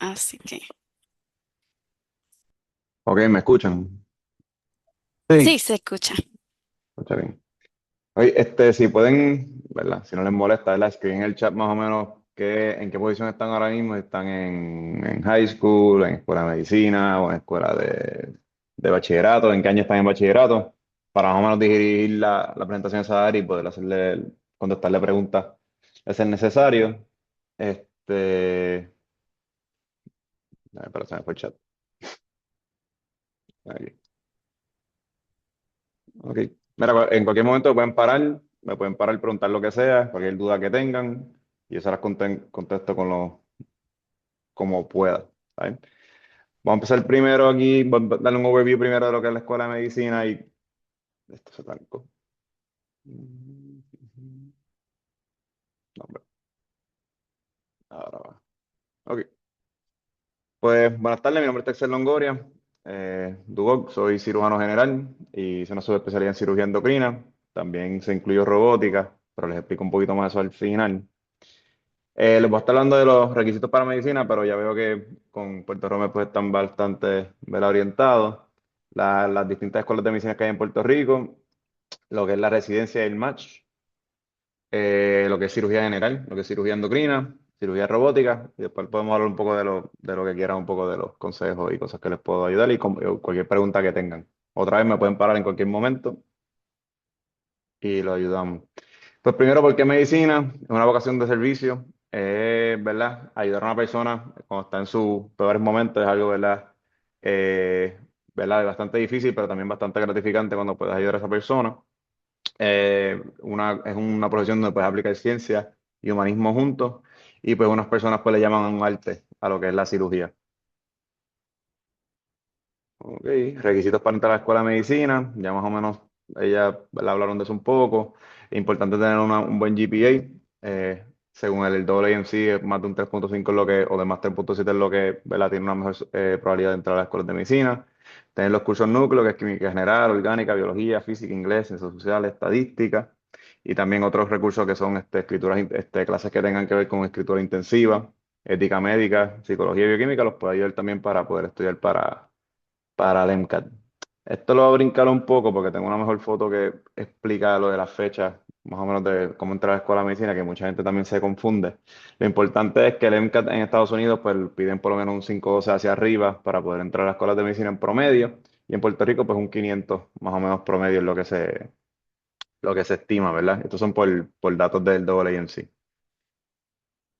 Así que Ok, ¿me escuchan? sí, Sí, se escucha. escucha bien. Oye, si pueden, ¿verdad? Si no les molesta, ¿verdad? Escriben en el chat más o menos en qué posición están ahora mismo. ¿Están en high school, en escuela de medicina o en escuela de bachillerato? ¿En qué año están en bachillerato? Para más o menos dirigir la presentación a esa área y poder contestarle preguntas de ser necesario. Espera, se me fue el chat. Aquí. Ok. Mira, en cualquier momento me pueden parar, preguntar lo que sea, cualquier duda que tengan, y yo se las contesto como pueda. ¿Sabes? Vamos a empezar primero aquí, voy a darle un overview primero de lo que es la escuela de medicina y esto se trancó. No, hombre, ahora va. Ok. Pues buenas tardes, mi nombre es Texel Longoria, Dugoc, soy cirujano general y hice una subespecialidad en cirugía endocrina. También se incluyó robótica, pero les explico un poquito más eso al final. Les voy a estar hablando de los requisitos para medicina, pero ya veo que con Puerto Rico pues están bastante ¿verdad? Orientados. Las distintas escuelas de medicina que hay en Puerto Rico, lo que es la residencia y el match, lo que es cirugía general, lo que es cirugía endocrina, cirugía robótica, y después podemos hablar un poco de lo que quieran, un poco de los consejos y cosas que les puedo ayudar y cualquier pregunta que tengan. Otra vez me pueden parar en cualquier momento y lo ayudamos. Pues primero, porque medicina es una vocación de servicio, ¿verdad? Ayudar a una persona cuando está en sus peores momentos es algo, ¿verdad? Eh, ¿Verdad? Bastante difícil, pero también bastante gratificante cuando puedes ayudar a esa persona. Es una profesión donde puedes aplicar ciencia y humanismo juntos, y pues unas personas pues le llaman un arte a lo que es la cirugía. Ok, requisitos para entrar a la escuela de medicina, ya más o menos ella ¿verdad? Hablaron de eso un poco. Es importante tener un buen GPA, según el AAMC, es más de un 3.5 es lo que, o de más 3.7 es lo que ¿verdad? Tiene una mejor probabilidad de entrar a las escuelas de medicina. Tener los cursos núcleo, que es química general, orgánica, biología, física, inglés, ciencias sociales, estadística, y también otros recursos que son clases que tengan que ver con escritura intensiva, ética médica, psicología y bioquímica, los puede ayudar también para poder estudiar para el MCAT. Esto lo voy a brincar un poco porque tengo una mejor foto que explica lo de las fechas, más o menos de cómo entrar a la escuela de medicina, que mucha gente también se confunde. Lo importante es que el MCAT en Estados Unidos pues piden por lo menos un 512 hacia arriba para poder entrar a las escuelas de medicina en promedio, y en Puerto Rico pues un 500 más o menos promedio es lo que se estima, ¿verdad? Estos son por datos del AAMC.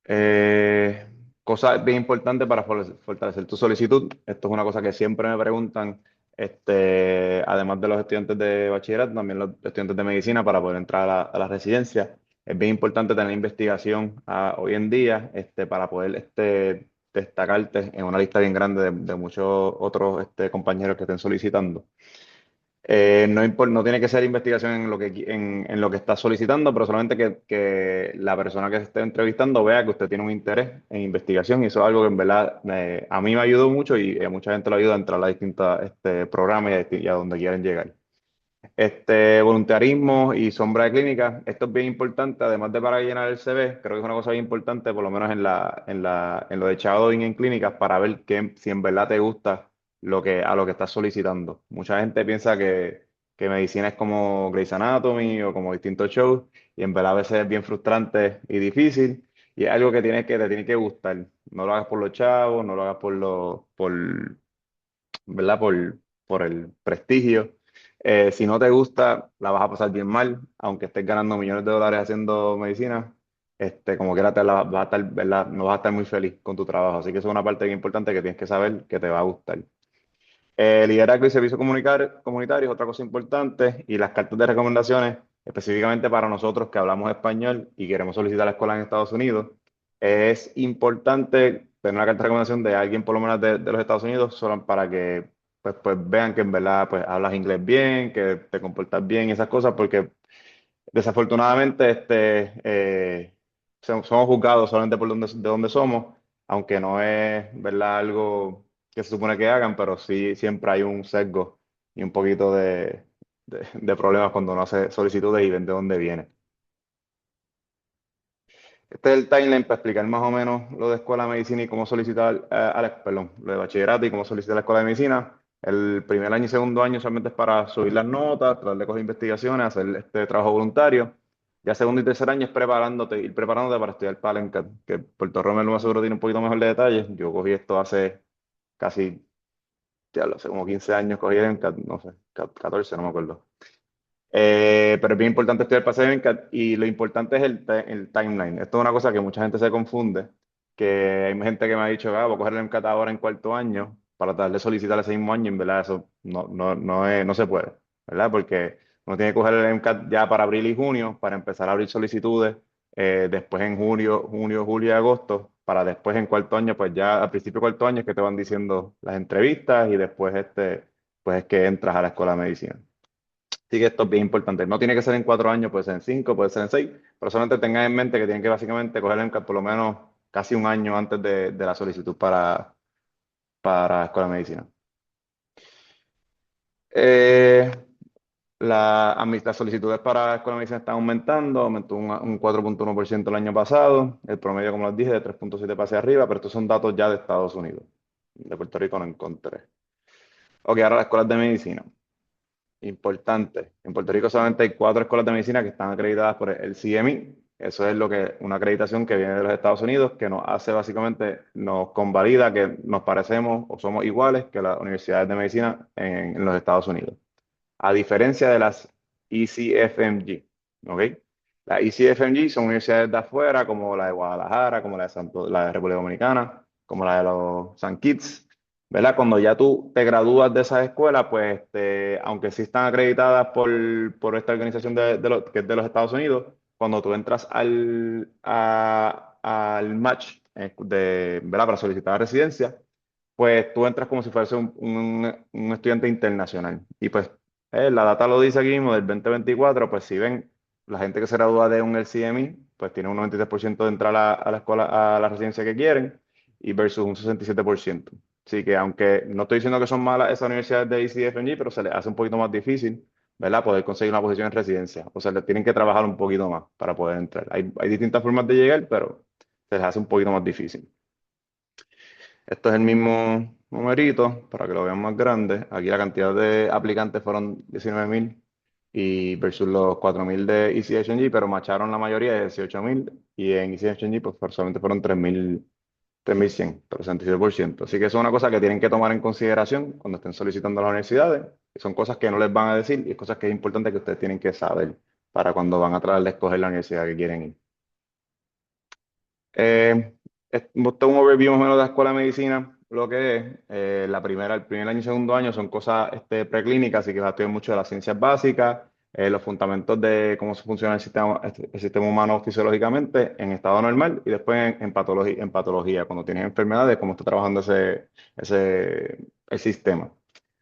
Eh, Cosa bien importante para fortalecer tu solicitud. Esto es una cosa que siempre me preguntan, además de los estudiantes de bachillerato, también los estudiantes de medicina para poder entrar a la residencia. Es bien importante tener investigación hoy en día para poder destacarte en una lista bien grande de muchos otros compañeros que estén solicitando. No tiene que ser investigación en lo que está solicitando, pero solamente que la persona que se esté entrevistando vea que usted tiene un interés en investigación, y eso es algo que en verdad a mí me ayudó mucho y a mucha gente lo ayuda a entrar a distintos programas y a donde quieren llegar. Voluntarismo y sombra de clínica, esto es bien importante, además de para llenar el CV, creo que es una cosa bien importante, por lo menos en lo de shadowing en clínicas, para ver si en verdad te gusta a lo que estás solicitando. Mucha gente piensa que medicina es como Grey's Anatomy o como distintos shows, y en verdad a veces es bien frustrante y difícil, y es algo te tiene que gustar. No lo hagas por los chavos, no lo hagas ¿verdad? Por el prestigio. Si no te gusta, la vas a pasar bien mal, aunque estés ganando millones de dólares haciendo medicina, como quiera vas a estar, ¿verdad? No vas a estar muy feliz con tu trabajo. Así que eso es una parte bien importante que tienes que saber que te va a gustar. Liderazgo y servicio comunitario es otra cosa importante, y las cartas de recomendaciones, específicamente para nosotros que hablamos español y queremos solicitar la escuela en Estados Unidos, es importante tener una carta de recomendación de alguien por lo menos de los Estados Unidos, solo para que pues vean que en verdad pues hablas inglés bien, que te comportas bien y esas cosas, porque desafortunadamente somos juzgados solamente por de donde somos, aunque no es, ¿verdad?, algo que se supone que hagan, pero sí siempre hay un sesgo y un poquito de problemas cuando uno hace solicitudes y ven de dónde viene. Este es el timeline para explicar más o menos lo de escuela de medicina y cómo solicitar, perdón, lo de bachillerato y cómo solicitar la escuela de medicina. El primer año y segundo año solamente es para subir las notas, tratar de coger investigaciones, hacer este trabajo voluntario. Ya segundo y tercer año es ir preparándote para estudiar para el MCAT, que Puerto Rico lo más seguro tiene un poquito mejor de detalles. Yo cogí esto hace casi, ya lo sé, como 15 años cogí el MCAT, no sé, 14, no me acuerdo. Pero es bien importante estudiar para hacer MCAT y lo importante es el timeline. Esto es una cosa que mucha gente se confunde, que hay gente que me ha dicho, voy a coger el MCAT ahora en cuarto año para tratar de solicitar ese mismo año, y en verdad eso no se puede, ¿verdad? Porque uno tiene que coger el MCAT ya para abril y junio para empezar a abrir solicitudes, después en junio, julio y agosto, para después en cuarto año, pues ya al principio de cuarto año es que te van diciendo las entrevistas y después pues es que entras a la escuela de medicina. Así que esto es bien importante. No tiene que ser en 4 años, puede ser en 5, puede ser en 6, pero solamente tengan en mente que tienen que básicamente coger el MCAT por lo menos casi un año antes de la solicitud para Escuela de Medicina. Eh, las solicitudes para Escuela de Medicina están aumentando, aumentó un 4,1% el año pasado, el promedio, como les dije, de 3,7 para hacia arriba, pero estos son datos ya de Estados Unidos. De Puerto Rico no encontré. Ok, ahora las escuelas de medicina. Importante. En Puerto Rico solamente hay 4 escuelas de medicina que están acreditadas por el CME. Eso es una acreditación que viene de los Estados Unidos, que nos hace básicamente, nos convalida que nos parecemos o somos iguales que las universidades de medicina en los Estados Unidos. A diferencia de las ECFMG, ¿ok? Las ECFMG son universidades de afuera, como la de Guadalajara, como la de República Dominicana, como la de los San Kitts, ¿verdad? Cuando ya tú te gradúas de esas escuelas, pues aunque sí están acreditadas por esta organización que es de los Estados Unidos, cuando tú entras al match ¿verdad? Para solicitar residencia, pues tú entras como si fuese un estudiante internacional. Y pues la data lo dice aquí mismo del 2024, pues si ven la gente que se gradúa de un LCMI, pues tiene un 93% de entrar a la escuela, a la residencia que quieren, y versus un 67%. Así que aunque no estoy diciendo que son malas esas universidades de ECFMG, pero se les hace un poquito más difícil, ¿verdad? Poder conseguir una posición en residencia. O sea, le tienen que trabajar un poquito más para poder entrar. Hay distintas formas de llegar, pero se les hace un poquito más difícil. Esto es el mismo numerito para que lo vean más grande. Aquí la cantidad de aplicantes fueron 19,000 y versus los 4,000 de ECHNG, pero macharon la mayoría de 18,000 y en ECHNG pues solamente fueron 3,100, pero 67%. Así que eso es una cosa que tienen que tomar en consideración cuando estén solicitando a las universidades. Son cosas que no les van a decir y cosas que es importante que ustedes tienen que saber para cuando van a tratar de escoger la universidad que quieren ir. Esto es un overview más o menos de la escuela de medicina, lo que es. El primer año y segundo año son cosas preclínicas, así que va a estudiar mucho de las ciencias básicas, los fundamentos de cómo se funciona el sistema humano fisiológicamente en estado normal y después en patología, cuando tienes enfermedades, cómo está trabajando el sistema.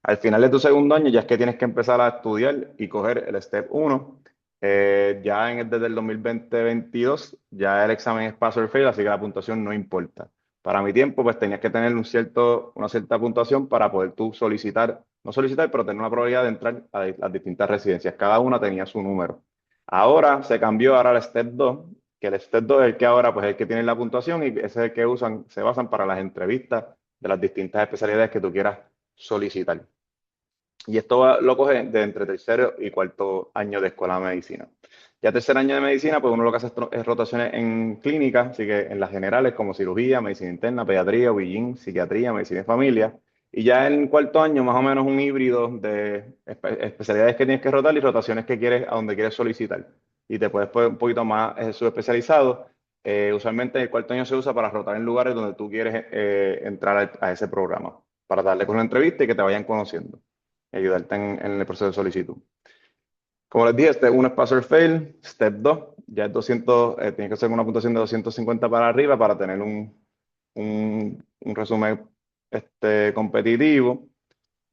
Al final de tu segundo año ya es que tienes que empezar a estudiar y coger el Step 1. Desde el 2020-22 ya el examen es pass or fail, así que la puntuación no importa. Para mi tiempo, pues tenías que tener una cierta puntuación para poder tú solicitar, no solicitar, pero tener una probabilidad de entrar a las distintas residencias. Cada una tenía su número. Ahora se cambió ahora al Step 2, que el Step 2 es el que ahora pues es el que tiene la puntuación y ese es el que se basan para las entrevistas de las distintas especialidades que tú quieras solicitar. Y esto lo coge de entre tercero y cuarto año de escuela de medicina. Ya tercer año de medicina, pues uno lo que hace es rotaciones en clínica, así que en las generales como cirugía, medicina interna, pediatría, OB/GYN, psiquiatría, medicina de familia. Y ya en cuarto año, más o menos un híbrido de especialidades que tienes que rotar y rotaciones que quieres, a donde quieres solicitar. Y te puedes poner un poquito más subespecializado. Usualmente el cuarto año se usa para rotar en lugares donde tú quieres entrar a ese programa, para darle con una entrevista y que te vayan conociendo y ayudarte en el proceso de solicitud. Como les dije, Step 1 es Pass or Fail, Step 2 ya es 200, tienes que hacer una puntuación de 250 para arriba para tener un resumen competitivo.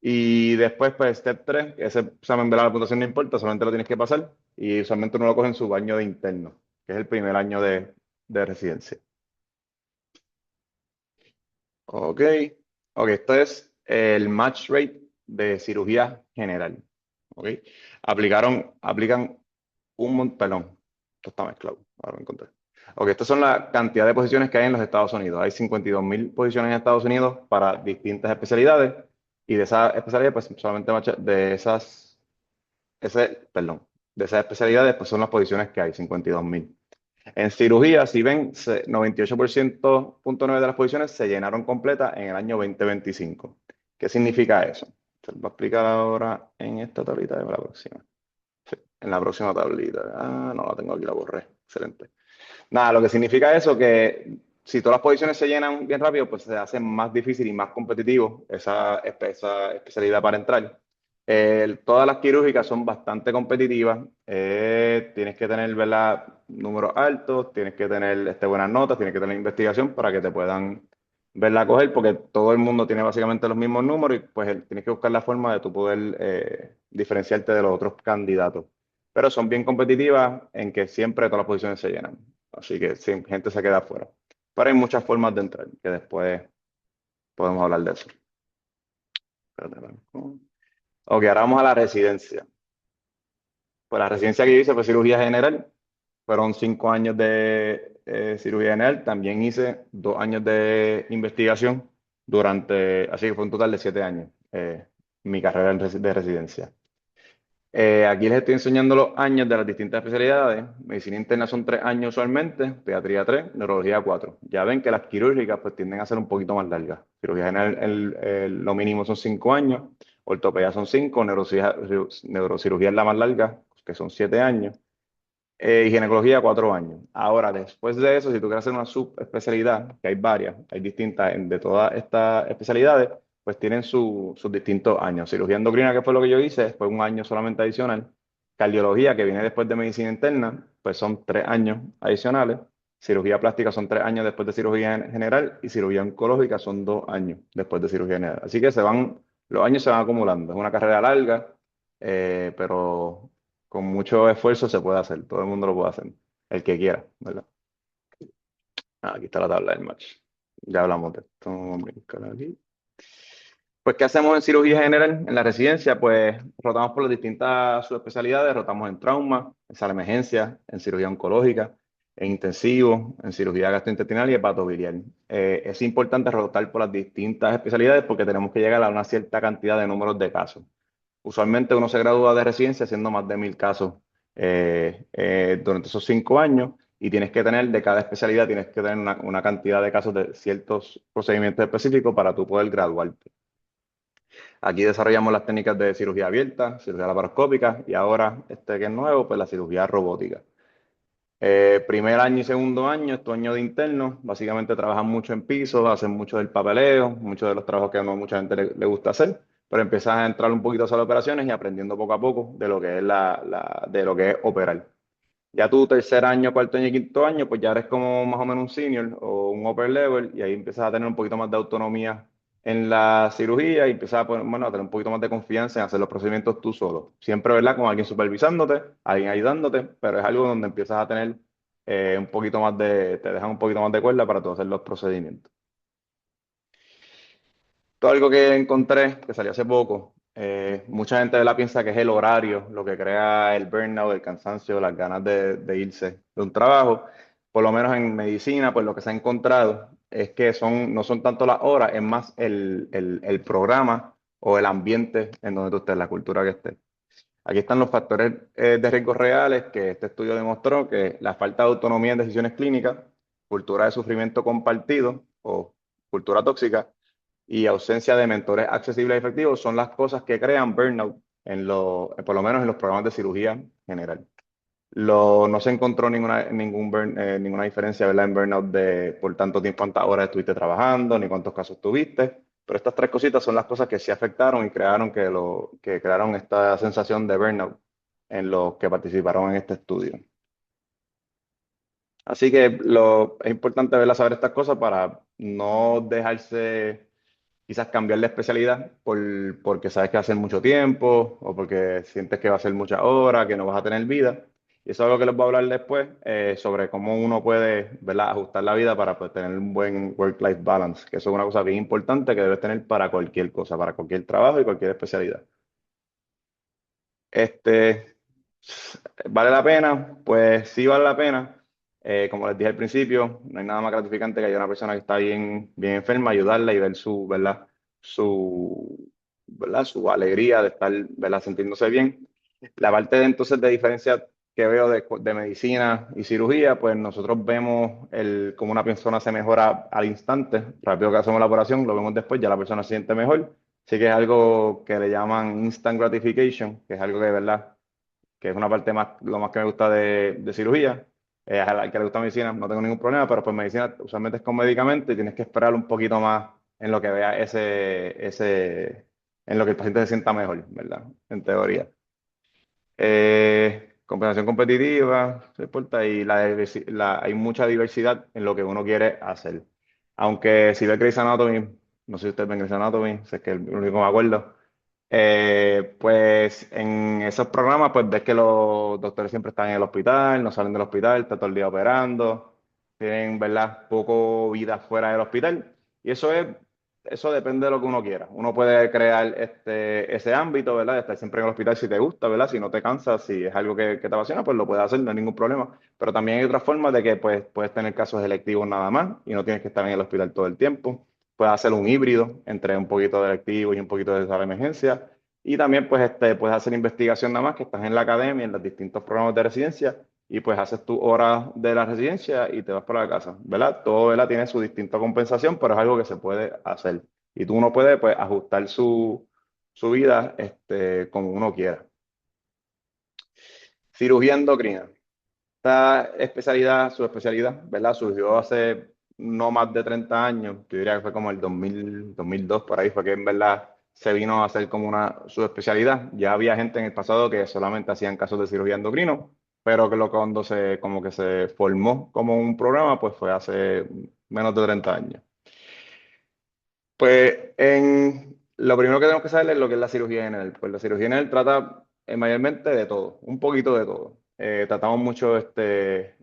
Y después, pues, Step 3, ese examen de la puntuación no importa, solamente lo tienes que pasar. Y usualmente uno lo coge en su año de interno, que es el primer año de residencia. Ok, ok, esto es el match rate de cirugía general. Ok, aplican perdón, esto está mezclado, ahora me encontré. Ok, estas son la cantidad de posiciones que hay en los Estados Unidos. Hay 52.000 posiciones en Estados Unidos para distintas especialidades y de esas especialidades, pues solamente perdón, de esas especialidades, pues son las posiciones que hay, 52.000. En cirugía, si ven, 98,9% de las posiciones se llenaron completas en el año 2025. ¿Qué significa eso? Se lo voy a explicar ahora en esta tablita de la próxima. Sí, en la próxima tablita. Ah, no la tengo aquí, la borré. Excelente. Nada, lo que significa eso que si todas las posiciones se llenan bien rápido, pues se hace más difícil y más competitivo esa especialidad para entrar. Todas las quirúrgicas son bastante competitivas. Tienes que tener, ¿verdad?, números altos, tienes que tener buenas notas, tienes que tener investigación para que te puedan, verla, coger, porque todo el mundo tiene básicamente los mismos números y pues tienes que buscar la forma de tú poder diferenciarte de los otros candidatos. Pero son bien competitivas en que siempre todas las posiciones se llenan. Así que sí, gente se queda afuera. Pero hay muchas formas de entrar, que después podemos hablar de eso. Espérate, Marco. Ok, ahora vamos a la residencia. Pues la residencia que yo hice fue cirugía general. Fueron 5 años de cirugía general. También hice 2 años de investigación así que fue un total de 7 años mi carrera de residencia. Aquí les estoy enseñando los años de las distintas especialidades. Medicina interna son 3 años usualmente, pediatría 3, neurología 4. Ya ven que las quirúrgicas pues tienden a ser un poquito más largas. Cirugía general, lo mínimo son 5 años, ortopedia son 5, neurocirugía es la más larga, que son 7 años, y ginecología 4 años. Ahora, después de eso, si tú quieres hacer una subespecialidad, que hay varias, hay distintas de todas estas especialidades, pues tienen sus distintos años. Cirugía endocrina, que fue lo que yo hice, fue un año solamente adicional. Cardiología, que viene después de medicina interna, pues son 3 años adicionales. Cirugía plástica son 3 años después de cirugía general y cirugía oncológica son 2 años después de cirugía general. Así que los años se van acumulando. Es una carrera larga, pero con mucho esfuerzo se puede hacer. Todo el mundo lo puede hacer. El que quiera, ¿verdad? Aquí está la tabla del match. Ya hablamos de esto. Vamos a brincar aquí. Pues, ¿qué hacemos en cirugía general? En la residencia, pues rotamos por las distintas subespecialidades, rotamos en trauma, en sala de emergencia, en cirugía oncológica, en intensivo, en cirugía gastrointestinal y hepatobiliar. Es importante rotar por las distintas especialidades porque tenemos que llegar a una cierta cantidad de números de casos. Usualmente uno se gradúa de residencia haciendo más de 1.000 casos durante esos 5 años y tienes que tener, de cada especialidad, tienes que tener una cantidad de casos de ciertos procedimientos específicos para tú poder graduarte. Aquí desarrollamos las técnicas de cirugía abierta, cirugía laparoscópica y ahora, que es nuevo, pues la cirugía robótica. Primer año y segundo año, es tu año de interno, básicamente trabajan mucho en piso, hacen mucho del papeleo, muchos de los trabajos que a no mucha gente le gusta hacer, pero empiezas a entrar un poquito a las operaciones y aprendiendo poco a poco de lo que es de lo que es operar. Ya tu tercer año, cuarto año y quinto año, pues ya eres como más o menos un senior o un upper level y ahí empiezas a tener un poquito más de autonomía en la cirugía y empiezas bueno, a tener un poquito más de confianza en hacer los procedimientos tú solo. Siempre, ¿verdad? Con alguien supervisándote, alguien ayudándote, pero es algo donde empiezas a tener un poquito más te dejan un poquito más de cuerda para tú hacer los procedimientos. Todo algo que encontré, que salió hace poco, mucha gente la piensa que es el horario lo que crea el burnout, el cansancio, las ganas de irse de un trabajo. Por lo menos en medicina, pues lo que se ha encontrado es que no son tanto las horas, es más el programa o el ambiente en donde tú estés, la cultura que estés. Aquí están los factores de riesgo reales que este estudio demostró que la falta de autonomía en decisiones clínicas, cultura de sufrimiento compartido o cultura tóxica, y ausencia de mentores accesibles y efectivos son las cosas que crean burnout por lo menos en los programas de cirugía general. No se encontró ninguna diferencia, ¿verdad?, en burnout por tanto tiempo, cuántas horas estuviste trabajando, ni cuántos casos tuviste. Pero estas tres cositas son las cosas que sí afectaron y que crearon esta sensación de burnout en los que participaron en este estudio. Así que es importante, ¿verdad?, saber estas cosas para no dejarse quizás cambiar de especialidad porque sabes que va a ser mucho tiempo o porque sientes que va a ser muchas horas, que no vas a tener vida. Y eso es algo que les voy a hablar después sobre cómo uno puede, ¿verdad?, ajustar la vida para pues, tener un buen work-life balance, que eso es una cosa bien importante que debes tener para cualquier cosa, para cualquier trabajo y cualquier especialidad. Este, ¿Vale la pena? Pues sí vale la pena. Como les dije al principio, no hay nada más gratificante que ayudar a una persona que está bien, bien enferma, ayudarla y ver su, ¿verdad? Su, ¿verdad? Su alegría de estar, ¿verdad? Sintiéndose bien. La parte de, entonces de diferencia que veo de medicina y cirugía, pues nosotros vemos cómo una persona se mejora al instante, rápido que hacemos la operación, lo vemos después, ya la persona se siente mejor. Así que es algo que le llaman instant gratification, que es algo que, ¿verdad? Que es una parte más, lo más que me gusta de cirugía. A la que le gusta medicina no tengo ningún problema, pero pues medicina usualmente es con medicamento y tienes que esperar un poquito más en lo que vea en lo que el paciente se sienta mejor, ¿verdad? En teoría. Compensación competitiva, no importa, y hay mucha diversidad en lo que uno quiere hacer. Aunque si ve Grey's Anatomy, no sé si usted ve Grey's Anatomy, sé que es el único que me acuerdo, pues en esos programas pues ves que los doctores siempre están en el hospital, no salen del hospital, están todo el día operando, tienen, ¿verdad?, poco vida fuera del hospital. Y eso depende de lo que uno quiera. Uno puede crear ese ámbito, ¿verdad? De estar siempre en el hospital si te gusta, ¿verdad? Si no te cansas, si es algo que te apasiona, pues lo puedes hacer, no hay ningún problema. Pero también hay otras formas de que pues, puedes tener casos electivos nada más y no tienes que estar en el hospital todo el tiempo. Puedes hacer un híbrido entre un poquito de electivo y un poquito de sala de emergencia. Y también pues, puedes hacer investigación nada más, que estás en la academia, en los distintos programas de residencia, y pues haces tus horas de la residencia y te vas para la casa, ¿verdad? Todo, ¿verdad? Tiene su distinta compensación, pero es algo que se puede hacer. Y tú uno puede, pues, ajustar su vida, como uno quiera. Cirugía endocrina. Esta especialidad, su especialidad, ¿verdad? Surgió hace no más de 30 años. Yo diría que fue como el 2000, 2002, por ahí fue que en verdad se vino a hacer como una subespecialidad. Ya había gente en el pasado que solamente hacían casos de cirugía endocrino, pero que cuando como que se formó como un programa, pues fue hace menos de 30 años. Pues lo primero que tenemos que saber es lo que es la cirugía general. Pues la cirugía general trata mayormente de todo, un poquito de todo. Tratamos mucho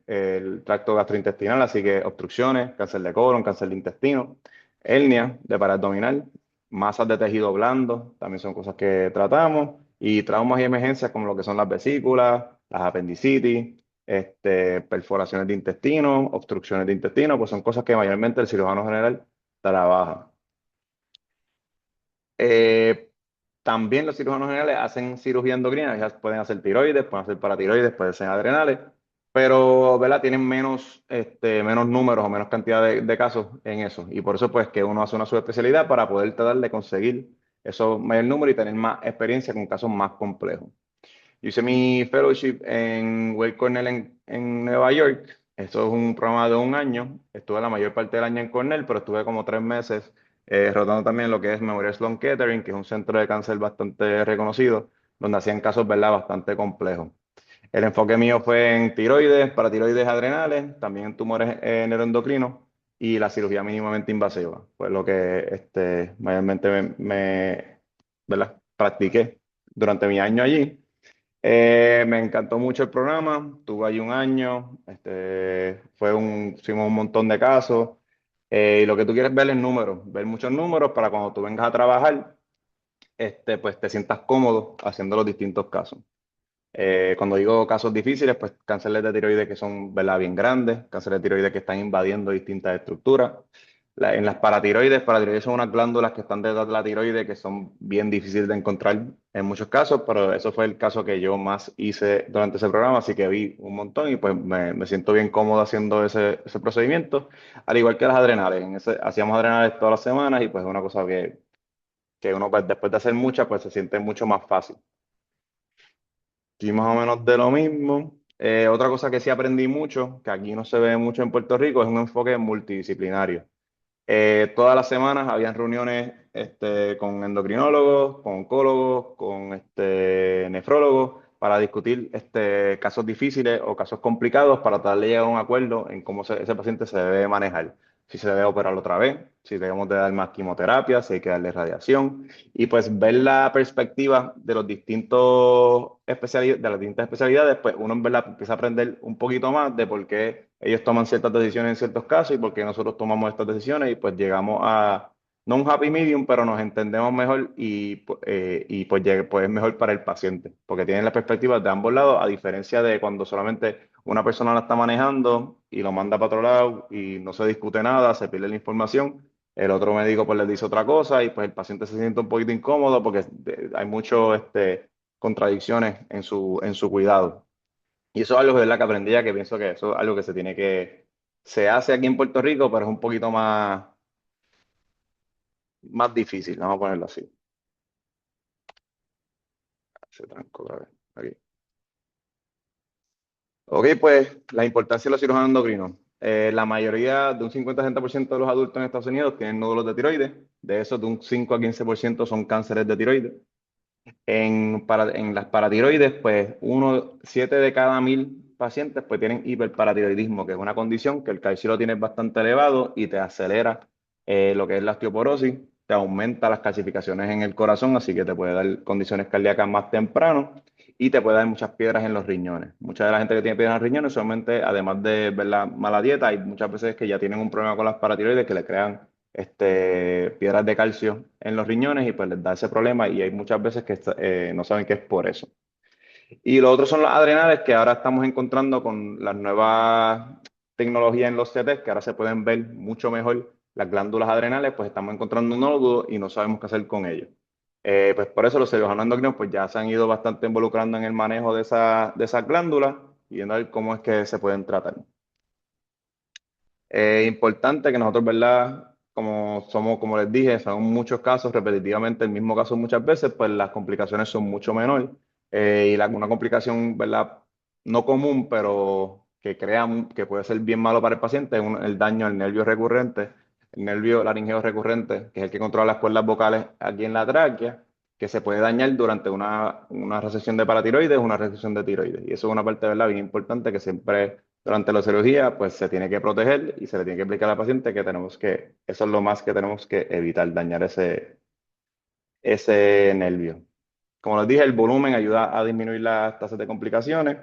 el tracto gastrointestinal, así que obstrucciones, cáncer de colon, cáncer de intestino, hernia de pared abdominal, masas de tejido blando, también son cosas que tratamos, y traumas y emergencias como lo que son las vesículas, las apendicitis, perforaciones de intestino, obstrucciones de intestino, pues son cosas que mayormente el cirujano general trabaja. Eh, También los cirujanos generales hacen cirugía endocrina, ya pueden hacer tiroides, pueden hacer paratiroides, pueden ser adrenales, pero ¿verdad? Tienen menos números o menos cantidad de casos en eso. Y por eso pues que uno hace una subespecialidad para poder tratar de conseguir esos mayor número y tener más experiencia con casos más complejos. Yo hice mi fellowship en Weill Cornell en Nueva York. Esto es un programa de un año. Estuve la mayor parte del año en Cornell, pero estuve como 3 meses rotando también lo que es Memorial Sloan Kettering, que es un centro de cáncer bastante reconocido, donde hacían casos, ¿verdad?, bastante complejos. El enfoque mío fue en tiroides, paratiroides adrenales, también en tumores neuroendocrinos y la cirugía mínimamente invasiva. Fue lo que mayormente ¿verdad?, practiqué durante mi año allí. Me encantó mucho el programa, tuve ahí un año, hicimos un montón de casos, y lo que tú quieres ver es números, ver muchos números para cuando tú vengas a trabajar, pues te sientas cómodo haciendo los distintos casos. Cuando digo casos difíciles, pues cánceres de tiroides que son, ¿verdad?, bien grandes, cánceres de tiroides que están invadiendo distintas estructuras. En las paratiroides son unas glándulas que están detrás de la tiroide que son bien difíciles de encontrar en muchos casos, pero eso fue el caso que yo más hice durante ese programa, así que vi un montón y pues me siento bien cómodo haciendo ese procedimiento, al igual que las adrenales. Hacíamos adrenales todas las semanas y pues es una cosa que uno pues, después de hacer muchas, pues se siente mucho más fácil. Sí, más o menos de lo mismo. Otra cosa que sí aprendí mucho, que aquí no se ve mucho en Puerto Rico, es un enfoque multidisciplinario. Todas las semanas habían reuniones con endocrinólogos, con oncólogos, con nefrólogos, para discutir casos difíciles o casos complicados para tratar de llegar a un acuerdo en cómo ese paciente se debe manejar. Si se debe operar otra vez, si debemos de dar más quimioterapia, si hay que darle radiación. Y pues ver la perspectiva de los de las distintas especialidades, pues uno en verdad empieza a aprender un poquito más de por qué ellos toman ciertas decisiones en ciertos casos y por qué nosotros tomamos estas decisiones y pues llegamos a, no un happy medium, pero nos entendemos mejor y pues es mejor para el paciente, porque tienen las perspectivas de ambos lados, a diferencia de cuando solamente una persona la está manejando y lo manda para otro lado y no se discute nada, se pierde la información, el otro médico pues le dice otra cosa y pues el paciente se siente un poquito incómodo porque hay mucho contradicciones en su cuidado. Y eso es algo de la que aprendí, que pienso que eso es algo que se hace aquí en Puerto Rico, pero es un poquito más difícil, vamos a ponerlo así. Se trancó otra vez. Aquí. Ok, pues la importancia de los cirujanos endocrinos. La mayoría, de un 50-60% de los adultos en Estados Unidos tienen nódulos de tiroides. De esos, de un 5 a 15% son cánceres de tiroides. En las paratiroides, pues 7 de cada 1000 pacientes pues tienen hiperparatiroidismo, que es una condición que el calcio lo tienes bastante elevado y te acelera lo que es la osteoporosis, te aumenta las calcificaciones en el corazón, así que te puede dar condiciones cardíacas más temprano y te puede dar muchas piedras en los riñones. Mucha de la gente que tiene piedras en los riñones, solamente, además de ver la mala dieta, hay muchas veces que ya tienen un problema con las paratiroides que le crean piedras de calcio en los riñones y pues les da ese problema y hay muchas veces que no saben que es por eso. Y lo otro son las adrenales que ahora estamos encontrando con las nuevas tecnologías en los CT, que ahora se pueden ver mucho mejor las glándulas adrenales, pues estamos encontrando un nódulo y no sabemos qué hacer con ellos. Pues por eso los cirujanos endocrinos pues ya se han ido bastante involucrando en el manejo de esas glándulas y viendo a ver cómo es que se pueden tratar. Es importante que nosotros, ¿verdad? Como somos, como les dije, son muchos casos, repetitivamente el mismo caso muchas veces, pues las complicaciones son mucho menores. Una complicación, ¿verdad? No común, pero que puede ser bien malo para el paciente, es el daño al nervio recurrente, el nervio laringeo recurrente, que es el que controla las cuerdas vocales aquí en la tráquea, que se puede dañar durante una recesión de paratiroides o una recesión de tiroides. Y eso es una parte, ¿verdad? Bien importante que siempre durante la cirugía, pues se tiene que proteger y se le tiene que explicar al paciente que eso es lo más que tenemos que evitar, dañar ese nervio. Como les dije, el volumen ayuda a disminuir las tasas de complicaciones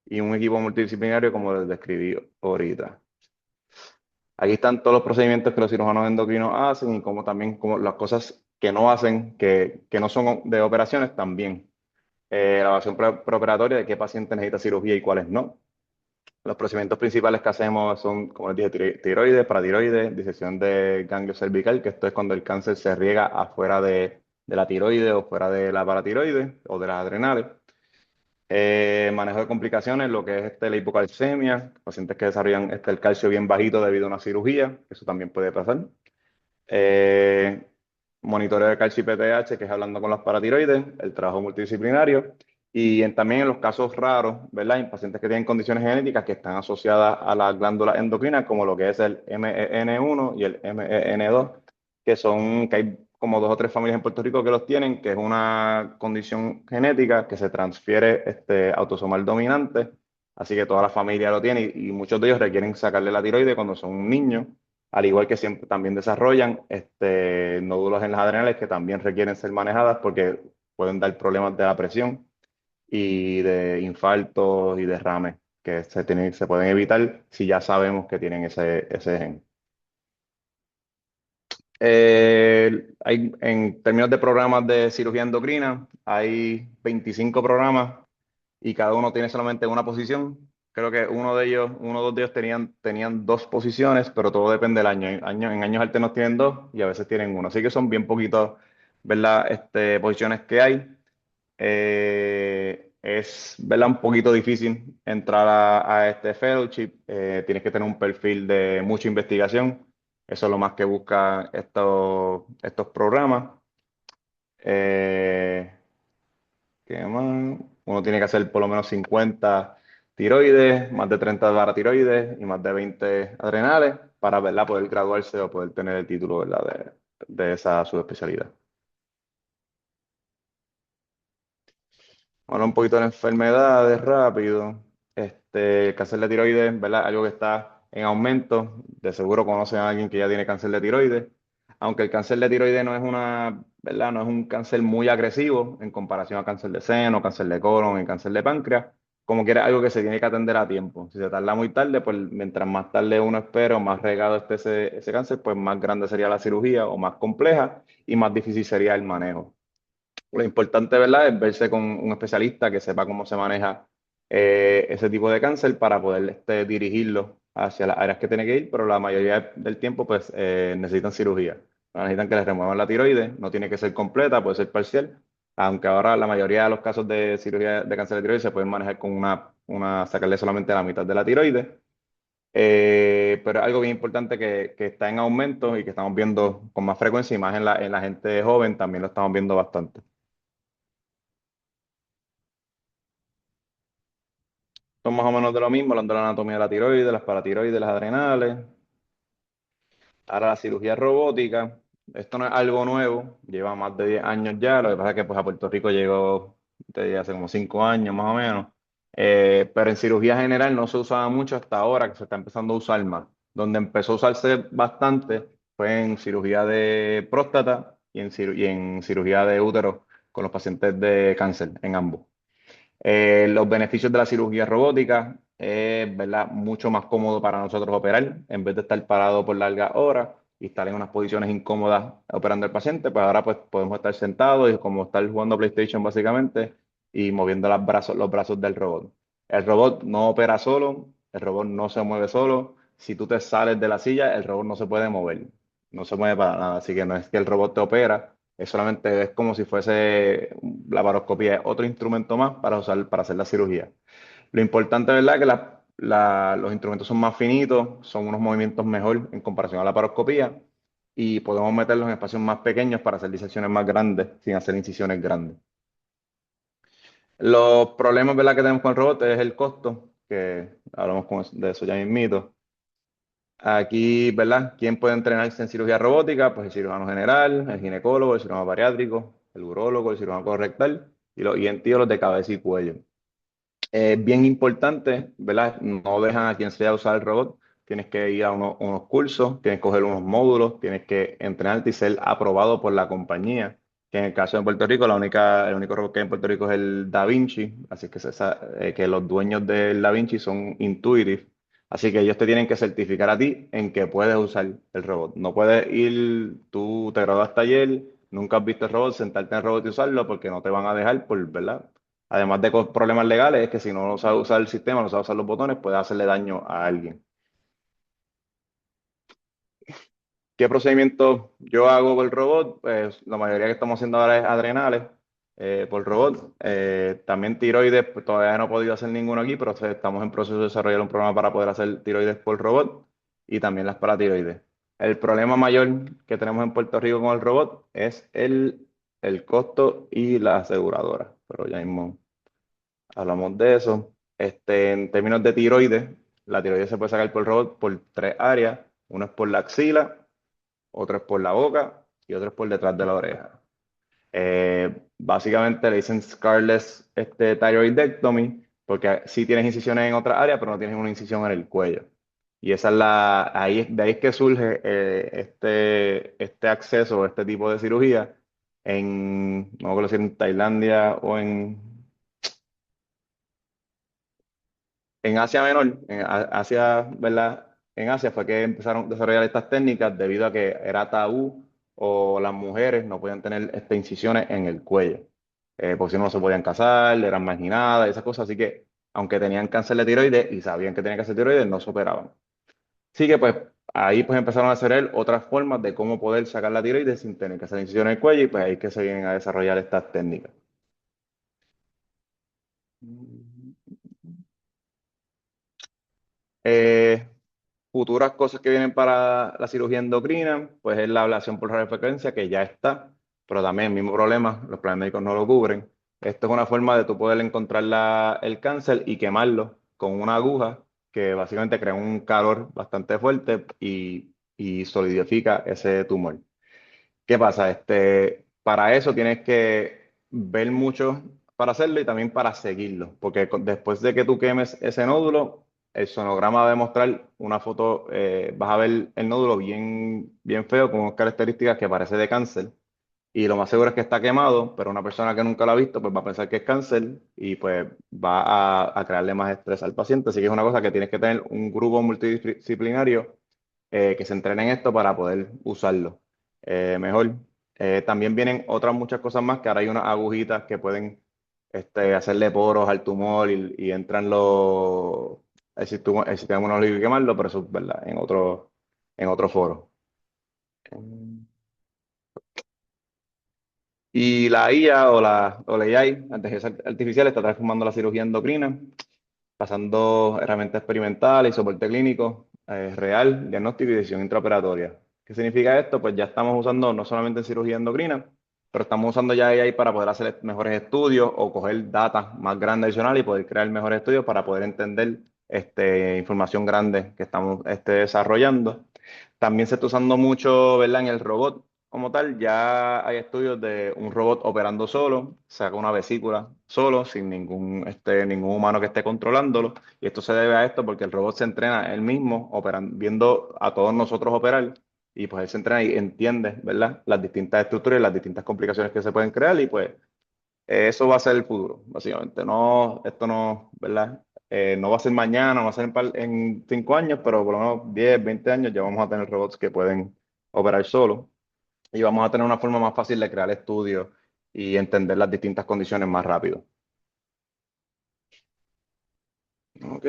y un equipo multidisciplinario como les describí ahorita. Aquí están todos los procedimientos que los cirujanos endocrinos hacen y como también como las cosas que no hacen, que no son de operaciones también. La evaluación preoperatoria de qué paciente necesita cirugía y cuáles no. Los procedimientos principales que hacemos son, como les dije, tiroides, paratiroides, disección de ganglio cervical, que esto es cuando el cáncer se riega afuera de la tiroides o fuera de la paratiroides o de las adrenales. Manejo de complicaciones, lo que es la hipocalcemia, pacientes que desarrollan el calcio bien bajito debido a una cirugía, eso también puede pasar. Eh, Monitoreo de calcio y PTH, que es hablando con las paratiroides, el trabajo multidisciplinario, y también en los casos raros, ¿verdad? En pacientes que tienen condiciones genéticas que están asociadas a las glándulas endocrinas, como lo que es el MEN1 y el MEN2, que hay como 2 o 3 familias en Puerto Rico que los tienen, que es una condición genética que se transfiere autosomal dominante, así que toda la familia lo tiene y muchos de ellos requieren sacarle la tiroide cuando son niños al igual que siempre también desarrollan nódulos en las adrenales que también requieren ser manejadas porque pueden dar problemas de la presión y de infartos y derrames que se pueden evitar si ya sabemos que tienen ese gen. En términos de programas de cirugía endocrina, hay 25 programas y cada uno tiene solamente una posición. Creo que uno o dos de ellos tenían 2 posiciones, pero todo depende del año. En años alternos tienen 2 y a veces tienen uno. Así que son bien poquitos, ¿verdad? Posiciones que hay. Es, ¿verdad? Un poquito difícil entrar a este fellowship. Tienes que tener un perfil de mucha investigación. Eso es lo más que buscan estos programas. Eh, ¿Qué más? Uno tiene que hacer por lo menos 50 tiroides, más de 30 paratiroides y más de 20 adrenales para, ¿verdad? Poder graduarse o poder tener el título, ¿verdad? De esa subespecialidad. Bueno, un poquito de enfermedades rápido. El cáncer de tiroides, ¿verdad? Algo que está en aumento. De seguro conocen a alguien que ya tiene cáncer de tiroides. Aunque el cáncer de tiroides no es ¿verdad? No es un cáncer muy agresivo en comparación a cáncer de seno, cáncer de colon y cáncer de páncreas. Como quiera, algo que se tiene que atender a tiempo. Si se tarda muy tarde, pues mientras más tarde uno espera o más regado esté ese cáncer, pues más grande sería la cirugía o más compleja y más difícil sería el manejo. Lo importante, ¿verdad?, es verse con un especialista que sepa cómo se maneja ese tipo de cáncer para poder dirigirlo hacia las áreas que tiene que ir, pero la mayoría del tiempo pues necesitan cirugía. Necesitan que les remuevan la tiroides, no tiene que ser completa, puede ser parcial, aunque ahora la mayoría de los casos de cirugía de cáncer de tiroides se pueden manejar con sacarle solamente la mitad de la tiroides. Pero es algo bien importante que está en aumento y que estamos viendo con más frecuencia y más en la gente joven también lo estamos viendo bastante. Son más o menos de lo mismo, hablando de la anatomía de la tiroides, las paratiroides, las adrenales. Ahora la cirugía robótica, esto no es algo nuevo, lleva más de 10 años ya, lo que pasa es que pues, a Puerto Rico llegó te diría, hace como 5 años más o menos. Pero en cirugía general no se usaba mucho hasta ahora que se está empezando a usar más. Donde empezó a usarse bastante fue en cirugía de próstata y en cirugía de útero con los pacientes de cáncer, en ambos. Los beneficios de la cirugía robótica es, ¿verdad?, mucho más cómodo para nosotros operar. En vez de estar parado por largas horas y estar en unas posiciones incómodas operando al paciente, pues ahora pues podemos estar sentados y como estar jugando PlayStation básicamente y moviendo los brazos del robot. El robot no opera solo, el robot no se mueve solo. Si tú te sales de la silla, el robot no se puede mover, no se mueve para nada. Así que no es que el robot te opera, es solamente es como si fuese la paroscopía, es otro instrumento más para usar para hacer la cirugía. Lo importante, ¿verdad? Que los instrumentos son más finitos, son unos movimientos mejor en comparación a la paroscopía y podemos meterlos en espacios más pequeños para hacer disecciones más grandes sin hacer incisiones grandes. Los problemas, ¿verdad?, que tenemos con el robot es el costo, que hablamos de eso ya mismito. Aquí, ¿verdad? ¿Quién puede entrenarse en cirugía robótica? Pues el cirujano general, el ginecólogo, el cirujano bariátrico, el urólogo, el cirujano colorectal y los ENT o los de cabeza y cuello. Es bien importante, ¿verdad? No dejan a quien sea usar el robot. Tienes que ir a unos cursos, tienes que coger unos módulos, tienes que entrenarte y ser aprobado por la compañía. Que en el caso de Puerto Rico, el único robot que hay en Puerto Rico es el Da Vinci. Así que, que los dueños del Da Vinci son Intuitive. Así que ellos te tienen que certificar a ti en que puedes usar el robot. No puedes ir, tú te graduaste ayer, nunca has visto el robot, sentarte en el robot y usarlo porque no te van a dejar, ¿verdad? Además de problemas legales, es que si no sabe usar el sistema, no sabe usar los botones, puede hacerle daño a alguien. ¿Qué procedimiento yo hago por el robot? Pues la mayoría que estamos haciendo ahora es adrenales por robot. También tiroides, pues, todavía no he podido hacer ninguno aquí, pero estamos en proceso de desarrollar un programa para poder hacer tiroides por robot y también las paratiroides. El problema mayor que tenemos en Puerto Rico con el robot es el costo y la aseguradora, pero ya mismo hablamos de eso. En términos de tiroides, la tiroides se puede sacar por robot por tres áreas. Uno es por la axila, otro es por la boca y otro es por detrás de la oreja. Básicamente le dicen scarless thyroidectomy porque sí tienes incisiones en otra área, pero no tienes una incisión en el cuello. Y esa es de ahí es que surge este acceso, este tipo de cirugía no me acuerdo si en Tailandia o en Asia Menor, Asia, ¿verdad? En Asia fue que empezaron a desarrollar estas técnicas debido a que era tabú o las mujeres no podían tener incisiones en el cuello, porque si no, no se podían casar, eran marginadas, esas cosas. Así que, aunque tenían cáncer de tiroides y sabían que tenían cáncer de tiroides, no se operaban. Así que, pues, ahí pues empezaron a hacer otras formas de cómo poder sacar la tiroides sin tener que hacer incisiones en el cuello y pues ahí es que se vienen a desarrollar estas técnicas. Eh, Futuras cosas que vienen para la cirugía endocrina, pues es la ablación por radiofrecuencia, que ya está, pero también el mismo problema, los planes médicos no lo cubren. Esto es una forma de tú poder encontrar el cáncer y quemarlo con una aguja que básicamente crea un calor bastante fuerte y solidifica ese tumor. ¿Qué pasa? Para eso tienes que ver mucho para hacerlo y también para seguirlo, porque después de que tú quemes ese nódulo, el sonograma va a demostrar una foto, vas a ver el nódulo bien, bien feo, con unas características que parece de cáncer, y lo más seguro es que está quemado, pero una persona que nunca lo ha visto, pues va a pensar que es cáncer y pues va a crearle más estrés al paciente, así que es una cosa que tienes que tener un grupo multidisciplinario que se entrene en esto para poder usarlo mejor. También vienen otras muchas cosas más, que ahora hay unas agujitas que pueden hacerle poros al tumor y entran el sistema inmunológico y quemarlo, pero eso es verdad, en otro foro. Y la IA o la AI, inteligencia artificial, está transformando la cirugía endocrina, pasando herramientas experimentales y soporte clínico real, diagnóstico y decisión intraoperatoria. ¿Qué significa esto? Pues ya estamos usando no solamente en cirugía endocrina, pero estamos usando ya AI para poder hacer mejores estudios o coger data más grande adicional y poder crear mejores estudios para poder entender información grande que estamos desarrollando. También se está usando mucho, ¿verdad? En el robot como tal, ya hay estudios de un robot operando solo, saca una vesícula solo, sin ningún humano que esté controlándolo. Y esto se debe a esto porque el robot se entrena él mismo, viendo a todos nosotros operar, y pues él se entrena y entiende, ¿verdad? Las distintas estructuras y las distintas complicaciones que se pueden crear, y pues eso va a ser el futuro, básicamente. No, esto no, ¿verdad? No va a ser mañana, no va a ser en 5 años, pero por lo menos 10, 20 años ya vamos a tener robots que pueden operar solos y vamos a tener una forma más fácil de crear estudios y entender las distintas condiciones más rápido. Ok,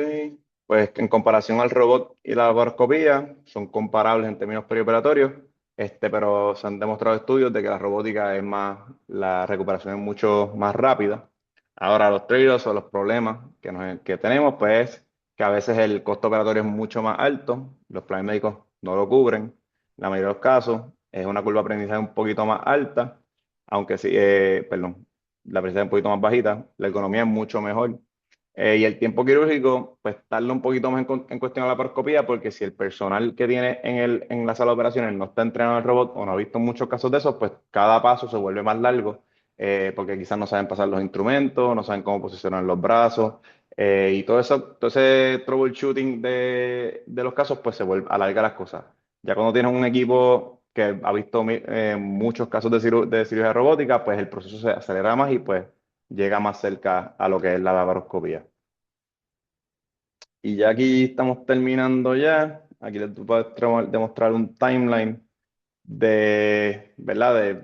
pues en comparación al robot y la laparoscopía, son comparables en términos perioperatorios, pero se han demostrado estudios de que la robótica la recuperación es mucho más rápida. Ahora, los trade-offs o los problemas que tenemos, pues, es que a veces el costo operatorio es mucho más alto, los planes médicos no lo cubren, en la mayoría de los casos, es una curva de aprendizaje un poquito más alta, aunque sí, perdón, la aprendizaje es un poquito más bajita, la economía es mucho mejor. Y el tiempo quirúrgico, pues tarda un poquito más en cuestión a la paroscopía, porque si el personal que tiene en la sala de operaciones no está entrenado en el robot o no ha visto muchos casos de esos, pues cada paso se vuelve más largo, porque quizás no saben pasar los instrumentos, no saben cómo posicionar los brazos, y todo ese troubleshooting de los casos, pues se vuelve, alarga las cosas. Ya cuando tienes un equipo que ha visto muchos casos de cirugía robótica, pues el proceso se acelera más y pues llega más cerca a lo que es la laparoscopía. Y ya aquí estamos terminando ya. Aquí les voy a demostrar un timeline ¿verdad?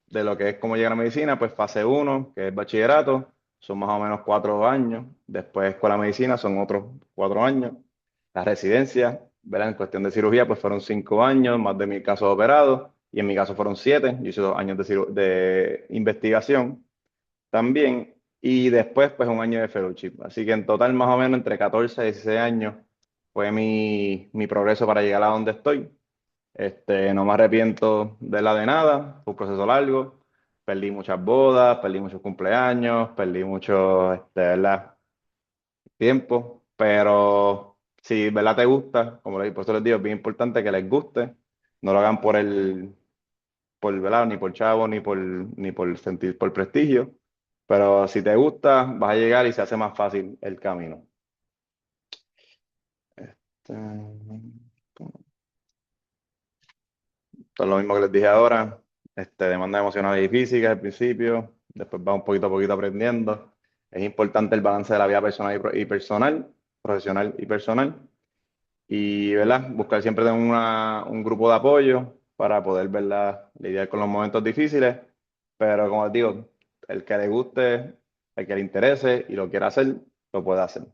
De lo que es cómo llegar a la medicina. Pues fase uno, que es bachillerato, son más o menos 4 años. Después con la medicina son otros 4 años. La residencia, ¿verdad? En cuestión de cirugía, pues fueron 5 años, más de 1.000 casos operados. Y en mi caso fueron 7. Yo hice 2 años de investigación también, y después pues un año de fellowship. Así que en total más o menos entre 14 y 16 años fue mi progreso para llegar a donde estoy. No me arrepiento de nada, fue un proceso largo, perdí muchas bodas, perdí muchos cumpleaños, perdí mucho, ¿verdad? Tiempo, pero si, ¿verdad? Te gusta, como por eso les digo, es bien importante que les guste, no lo hagan ¿verdad? Ni por chavo, ni por sentir, por prestigio. Pero si te gusta, vas a llegar y se hace más fácil el camino. Este, Esto es lo mismo que les dije ahora. Demanda emocional y física al principio, después va un poquito a poquito aprendiendo. Es importante el balance de la vida personal y personal, profesional y personal. Y, ¿verdad? Buscar siempre tener un grupo de apoyo para poder, ¿verdad? Lidiar con los momentos difíciles. Pero como les digo, el que le guste, el que le interese y lo quiera hacer, lo puede hacer.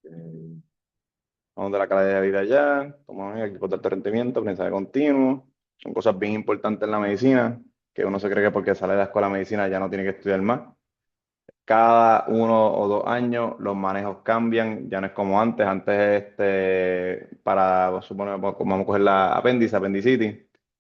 Eh, Vamos de la calidad de vida ya, tomamos equipos de alto rendimiento, aprendizaje continuo. Son cosas bien importantes en la medicina, que uno se cree que porque sale de la escuela de medicina ya no tiene que estudiar más. Cada 1 o 2 años los manejos cambian, ya no es como antes. Antes, para suponer, vamos a coger la apendicitis,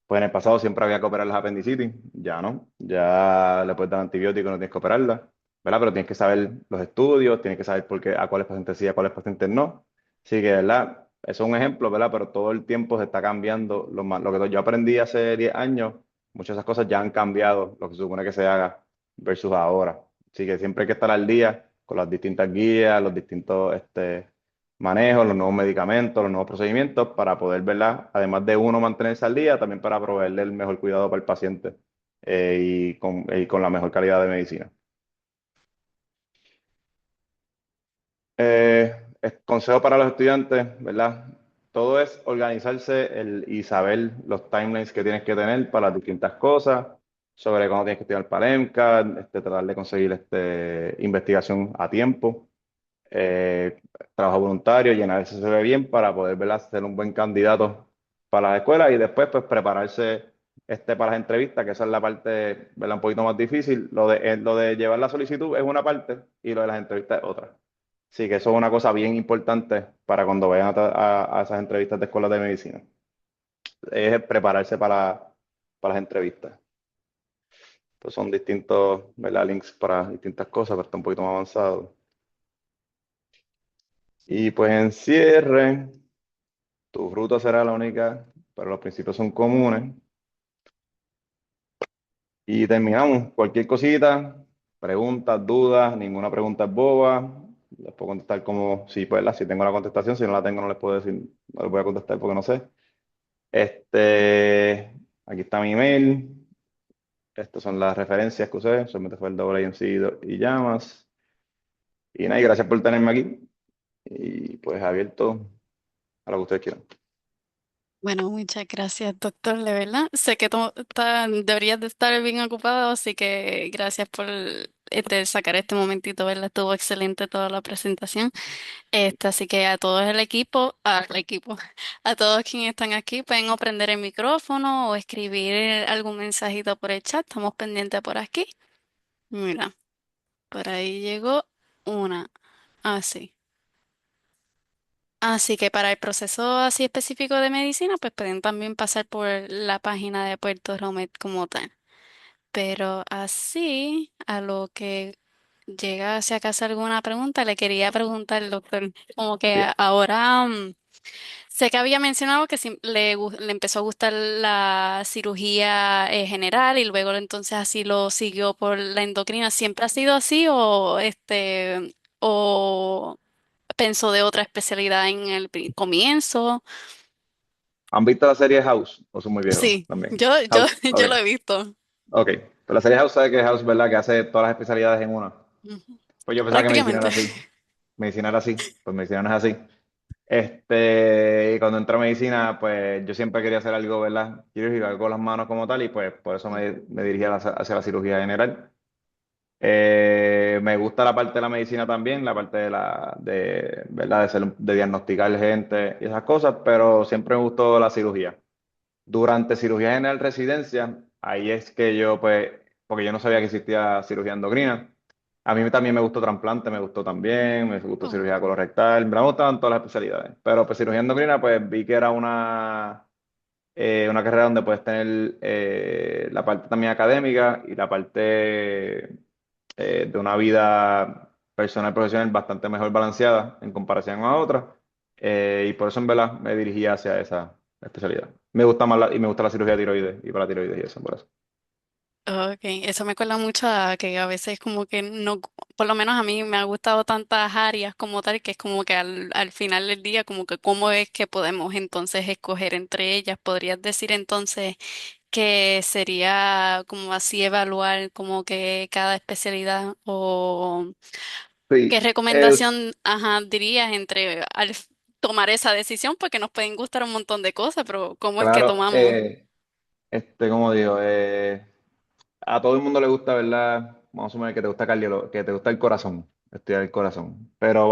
pues en el pasado siempre había que operar las apendicitis, ya no, ya le puedes dar antibiótico, no tienes que operarla, ¿verdad? Pero tienes que saber los estudios, tienes que saber por qué, a cuáles pacientes sí, a cuáles pacientes no. Así que, ¿verdad? Eso es un ejemplo, ¿verdad? Pero todo el tiempo se está cambiando. Lo que yo aprendí hace 10 años, muchas de esas cosas ya han cambiado, lo que se supone que se haga versus ahora. Así que siempre hay que estar al día con las distintas guías, los distintos manejos, los nuevos medicamentos, los nuevos procedimientos para poder, ¿verdad? Además de uno mantenerse al día, también para proveerle el mejor cuidado para el paciente, y con la mejor calidad de medicina. Consejo para los estudiantes, ¿verdad? todo es organizarse y saber los timelines que tienes que tener para las distintas cosas, sobre cuándo tienes que estudiar para el MCAT, tratar de conseguir investigación a tiempo, eh, trabajo voluntario, llenar ese CV bien para poder, ¿verdad?, ser un buen candidato para la escuela y después pues prepararse para las entrevistas, que esa es la parte, ¿verdad?, un poquito más difícil. Lo de llevar la solicitud es una parte y lo de las entrevistas es otra. Sí, que eso es una cosa bien importante para cuando vayan a esas entrevistas de escuelas de medicina. Es prepararse para las entrevistas. Entonces son distintos, ¿verdad?, links para distintas cosas, pero está un poquito más avanzado. Y pues en cierre, tu ruta será la única, pero los principios son comunes. Y terminamos. Cualquier cosita, preguntas, dudas, ninguna pregunta es boba. Les puedo contestar como, sí, pues, si tengo la contestación, si no la tengo no les puedo decir, no les voy a contestar porque no sé. Aquí está mi email. Estas son las referencias que usé. Solamente fue el AAMC y llamas. Y nada, y gracias por tenerme aquí. Y pues abierto a lo que ustedes quieran. Bueno, muchas gracias, doctor, de verdad. Sé que deberías de estar bien ocupado, así que gracias por sacar este momentito, ¿verdad? Estuvo excelente toda la presentación. Así que a todo el equipo, a todos quienes están aquí, pueden o prender el micrófono o escribir algún mensajito por el chat. Estamos pendientes por aquí. Mira, por ahí llegó una. Así. Así que para el proceso así específico de medicina, pues pueden también pasar por la página de Puerto Romet como tal. Pero así, a lo que llega, si acaso alguna pregunta, le quería preguntar, doctor, como que Sí. ahora sé que había mencionado que le empezó a gustar la cirugía general y luego entonces así lo siguió por la endocrina. ¿Siempre ha sido así o pensó de otra especialidad en el comienzo? ¿Han visto la serie House? ¿O son muy viejos Sí, también? yo, House. Ok. yo lo he visto. Ok. Pues la serie House sabe que House, ¿verdad? Que hace todas las especialidades en una. Ujú. Pues yo pensaba que medicina era Prácticamente. así. Medicina era así. Pues medicina no es así. Y cuando entré a medicina, pues yo siempre quería hacer algo, ¿verdad? Quirúrgico, algo con las manos como tal, y pues por eso me dirigí hacia la cirugía general. Me gusta la parte de la medicina también, la parte ¿verdad? De diagnosticar gente y esas cosas, pero siempre me gustó la cirugía. Durante cirugía general residencia, ahí es que yo, pues, porque yo no sabía que existía cirugía endocrina. A mí también me gustó trasplante, me gustó también, me gustó Oh, cirugía colorectal, me gustaban todas las especialidades. Pero pues cirugía endocrina, pues vi que era una carrera donde puedes tener la parte también académica y la parte de una vida personal profesional bastante mejor balanceada en comparación a otras. Y por eso en verdad me dirigí hacia esa especialidad. Me gusta más y me gusta la cirugía de tiroides y para tiroides y eso, por eso. ok, eso me acuerda mucho a que a veces como que no, por lo menos a mí me ha gustado tantas áreas como tal, que es como que al final del día, como que cómo es que podemos entonces escoger entre ellas. ¿Podrías decir entonces que sería como así evaluar como que cada especialidad o qué Sí, recomendación, ajá, dirías entre tomar esa decisión? Porque nos pueden gustar un montón de cosas, pero ¿cómo es que claro, tomamos? como digo, a todo el mundo le gusta, ¿verdad? Vamos a suponer que te gusta que te gusta el corazón, estudiar el corazón. Pero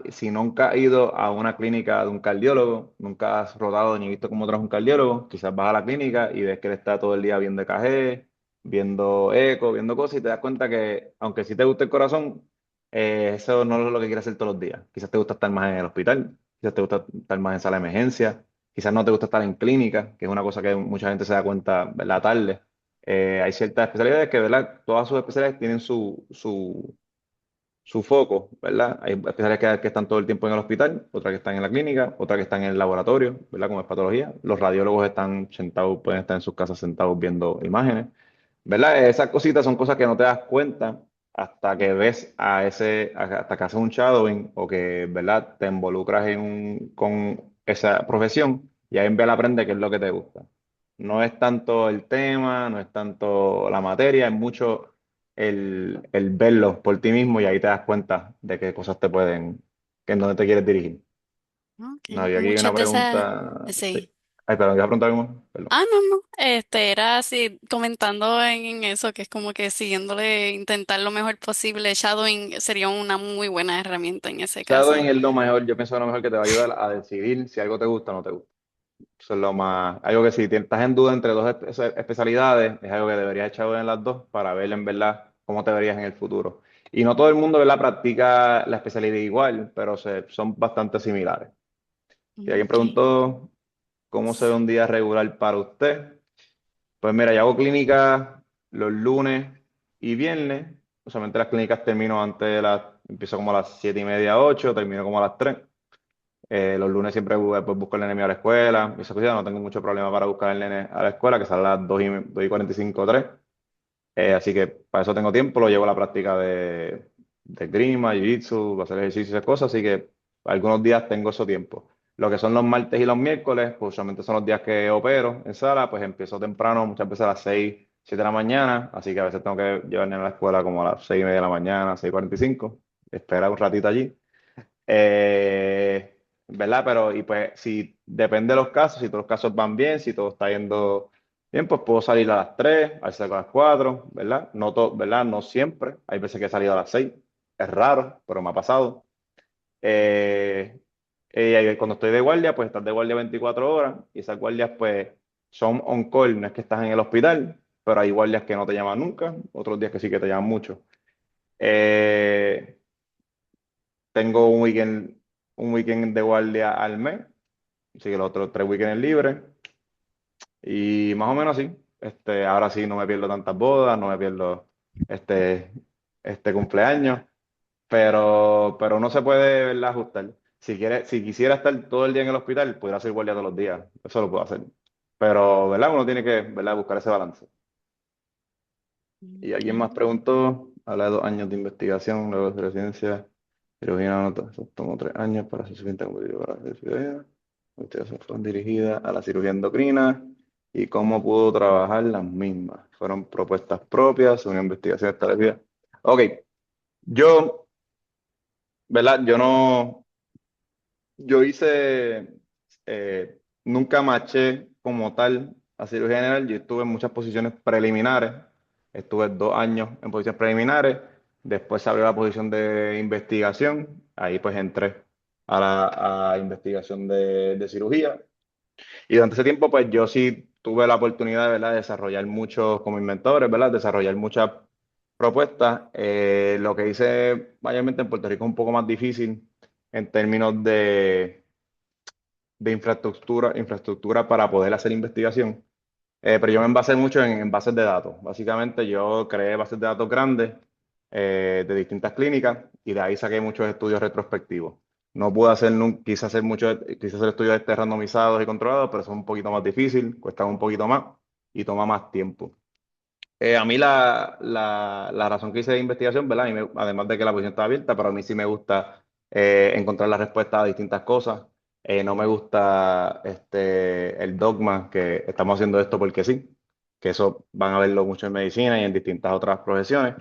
si nunca has ido a una clínica de un cardiólogo, nunca has rodado ni visto cómo trabaja un cardiólogo, quizás vas a la clínica y ves que él está todo el día viendo EKG, viendo eco, viendo cosas y te das cuenta que, aunque sí te gusta el corazón, eso no es lo que quieres hacer todos los días. Quizás te gusta estar más en el hospital, quizás te gusta estar más en sala de emergencia, quizás no te gusta estar en clínica, que es una cosa que mucha gente se da cuenta, ¿verdad? Tarde. Hay ciertas especialidades que, ¿verdad? Todas sus especialidades tienen su foco, ¿verdad? Hay especialidades que están todo el tiempo en el hospital, otras que están en la clínica, otras que están en el laboratorio, ¿verdad? Como es patología. Los radiólogos están sentados, pueden estar en sus casas sentados viendo imágenes, ¿verdad? Esas cositas son cosas que no te das cuenta hasta que ves hasta que haces un shadowing o que, ¿verdad? Te involucras con esa profesión y ahí en vez aprende qué es lo que te gusta. No es tanto el tema, no es tanto la materia, es mucho el verlo por ti mismo y ahí te das cuenta de qué cosas en dónde te quieres dirigir. Ok, No, había aquí una muchas de esas, pregunta. Sí. sí. Ay, perdón, ¿ibas a preguntar algo? Perdón. No, no, era así, comentando en eso, que es como que siguiéndole, intentar lo mejor posible. Shadowing sería una muy buena herramienta en ese Shadowing caso. es lo mejor, yo pienso que es lo mejor que te va a ayudar a decidir si algo te gusta o no te gusta. Eso es lo más, algo que si estás en duda entre dos especialidades, es algo que deberías echar en las dos para ver en verdad cómo te verías en el futuro. Y no todo el mundo, ¿verdad?, practica la especialidad igual, pero son bastante similares. Si alguien Ok. preguntó cómo se ve un día regular para usted, pues mira, yo hago clínicas los lunes y viernes. Usualmente las clínicas termino antes de empiezo como a las 7:30, 8, termino como a las 3. Los lunes siempre pues, busco el nene mío a la escuela. Esa cosa no tengo mucho problema para buscar el nene a la escuela, que sale a las 2:45, 3. Así que para eso tengo tiempo, lo llevo a la práctica de grima, jiu-jitsu, hacer ejercicio y esas cosas. Así que algunos días tengo ese tiempo. Lo que son los martes y los miércoles, pues usualmente son los días que opero en sala, pues empiezo temprano, muchas veces a las 6, 7 de la mañana. Así que a veces tengo que llevarme a la escuela como a las 6:30 de la mañana, 6:45. Esperar un ratito allí. ¿Verdad? Pero, y pues, si depende de los casos, si todos los casos van bien, si todo está yendo bien, pues puedo salir a las 3, a veces a las 4, ¿verdad? No todo, ¿verdad? No siempre. Hay veces que he salido a las 6. Es raro, pero me ha pasado. Eh, y cuando estoy de guardia, pues estás de guardia 24 horas y esas guardias, pues, son on call, no es que estás en el hospital, pero hay guardias que no te llaman nunca, otros días que sí que te llaman mucho. Eh, Tengo un weekend de guardia al mes, así que los otros 3 weekends libres. Y más o menos así. Ahora sí no me pierdo tantas bodas, no me pierdo este, este cumpleaños, pero uno se puede, ¿verdad?, ajustar. Si quisiera estar todo el día en el hospital, pudiera hacer guardia todos los días. Eso lo puedo hacer. Pero, ¿verdad? Uno tiene que, ¿verdad?, buscar ese balance. Y alguien más Ok. preguntó, habla de 2 años de investigación, luego de residencia, cirugía, nota, eso tomó 3 años para ser suficiente competitivo para hacer cirugía. Las investigaciones fueron dirigidas a la cirugía endocrina y cómo pudo trabajar las mismas. Fueron propuestas propias, una investigación establecida. Ok, yo, ¿verdad? Yo nunca maché como tal a cirugía general. Yo estuve en muchas posiciones preliminares. Estuve 2 años en posiciones preliminares. Después se abrió la posición de investigación. Ahí pues entré a investigación de cirugía. Y durante ese tiempo pues yo sí tuve la oportunidad, ¿verdad?, de desarrollar muchos como inventores, ¿verdad? Desarrollar muchas propuestas. Lo que hice mayormente en Puerto Rico es un poco más difícil en términos de infraestructura para poder hacer investigación. Pero yo me basé mucho en bases de datos. Básicamente yo creé bases de datos grandes de distintas clínicas y de ahí saqué muchos estudios retrospectivos. No pude hacer, quise hacer estudios randomizados y controlados, pero son un poquito más difícil, cuestan un poquito más y toma más tiempo. A mí la razón que hice de investigación, ¿verdad? Además de que la posición está abierta, pero a mí sí me gusta encontrar la respuesta a distintas cosas. No me gusta el dogma que estamos haciendo esto porque sí, que eso van a verlo mucho en medicina y en distintas otras profesiones,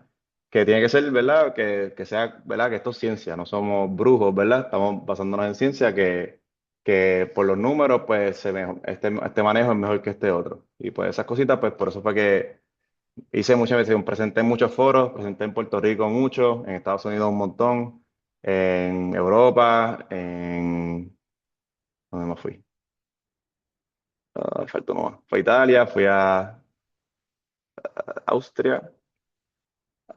que tiene que ser, ¿verdad? Que sea, ¿verdad?, que esto es ciencia, no somos brujos, ¿verdad? Estamos basándonos en ciencia que por los números, pues este manejo es mejor que este otro. Y pues esas cositas, pues por eso fue que hice muchas veces, presenté en muchos foros, presenté en Puerto Rico mucho, en Estados Unidos un montón, en Europa, ¿dónde más fui? Faltó nomás. Fui a Italia, fui a Austria,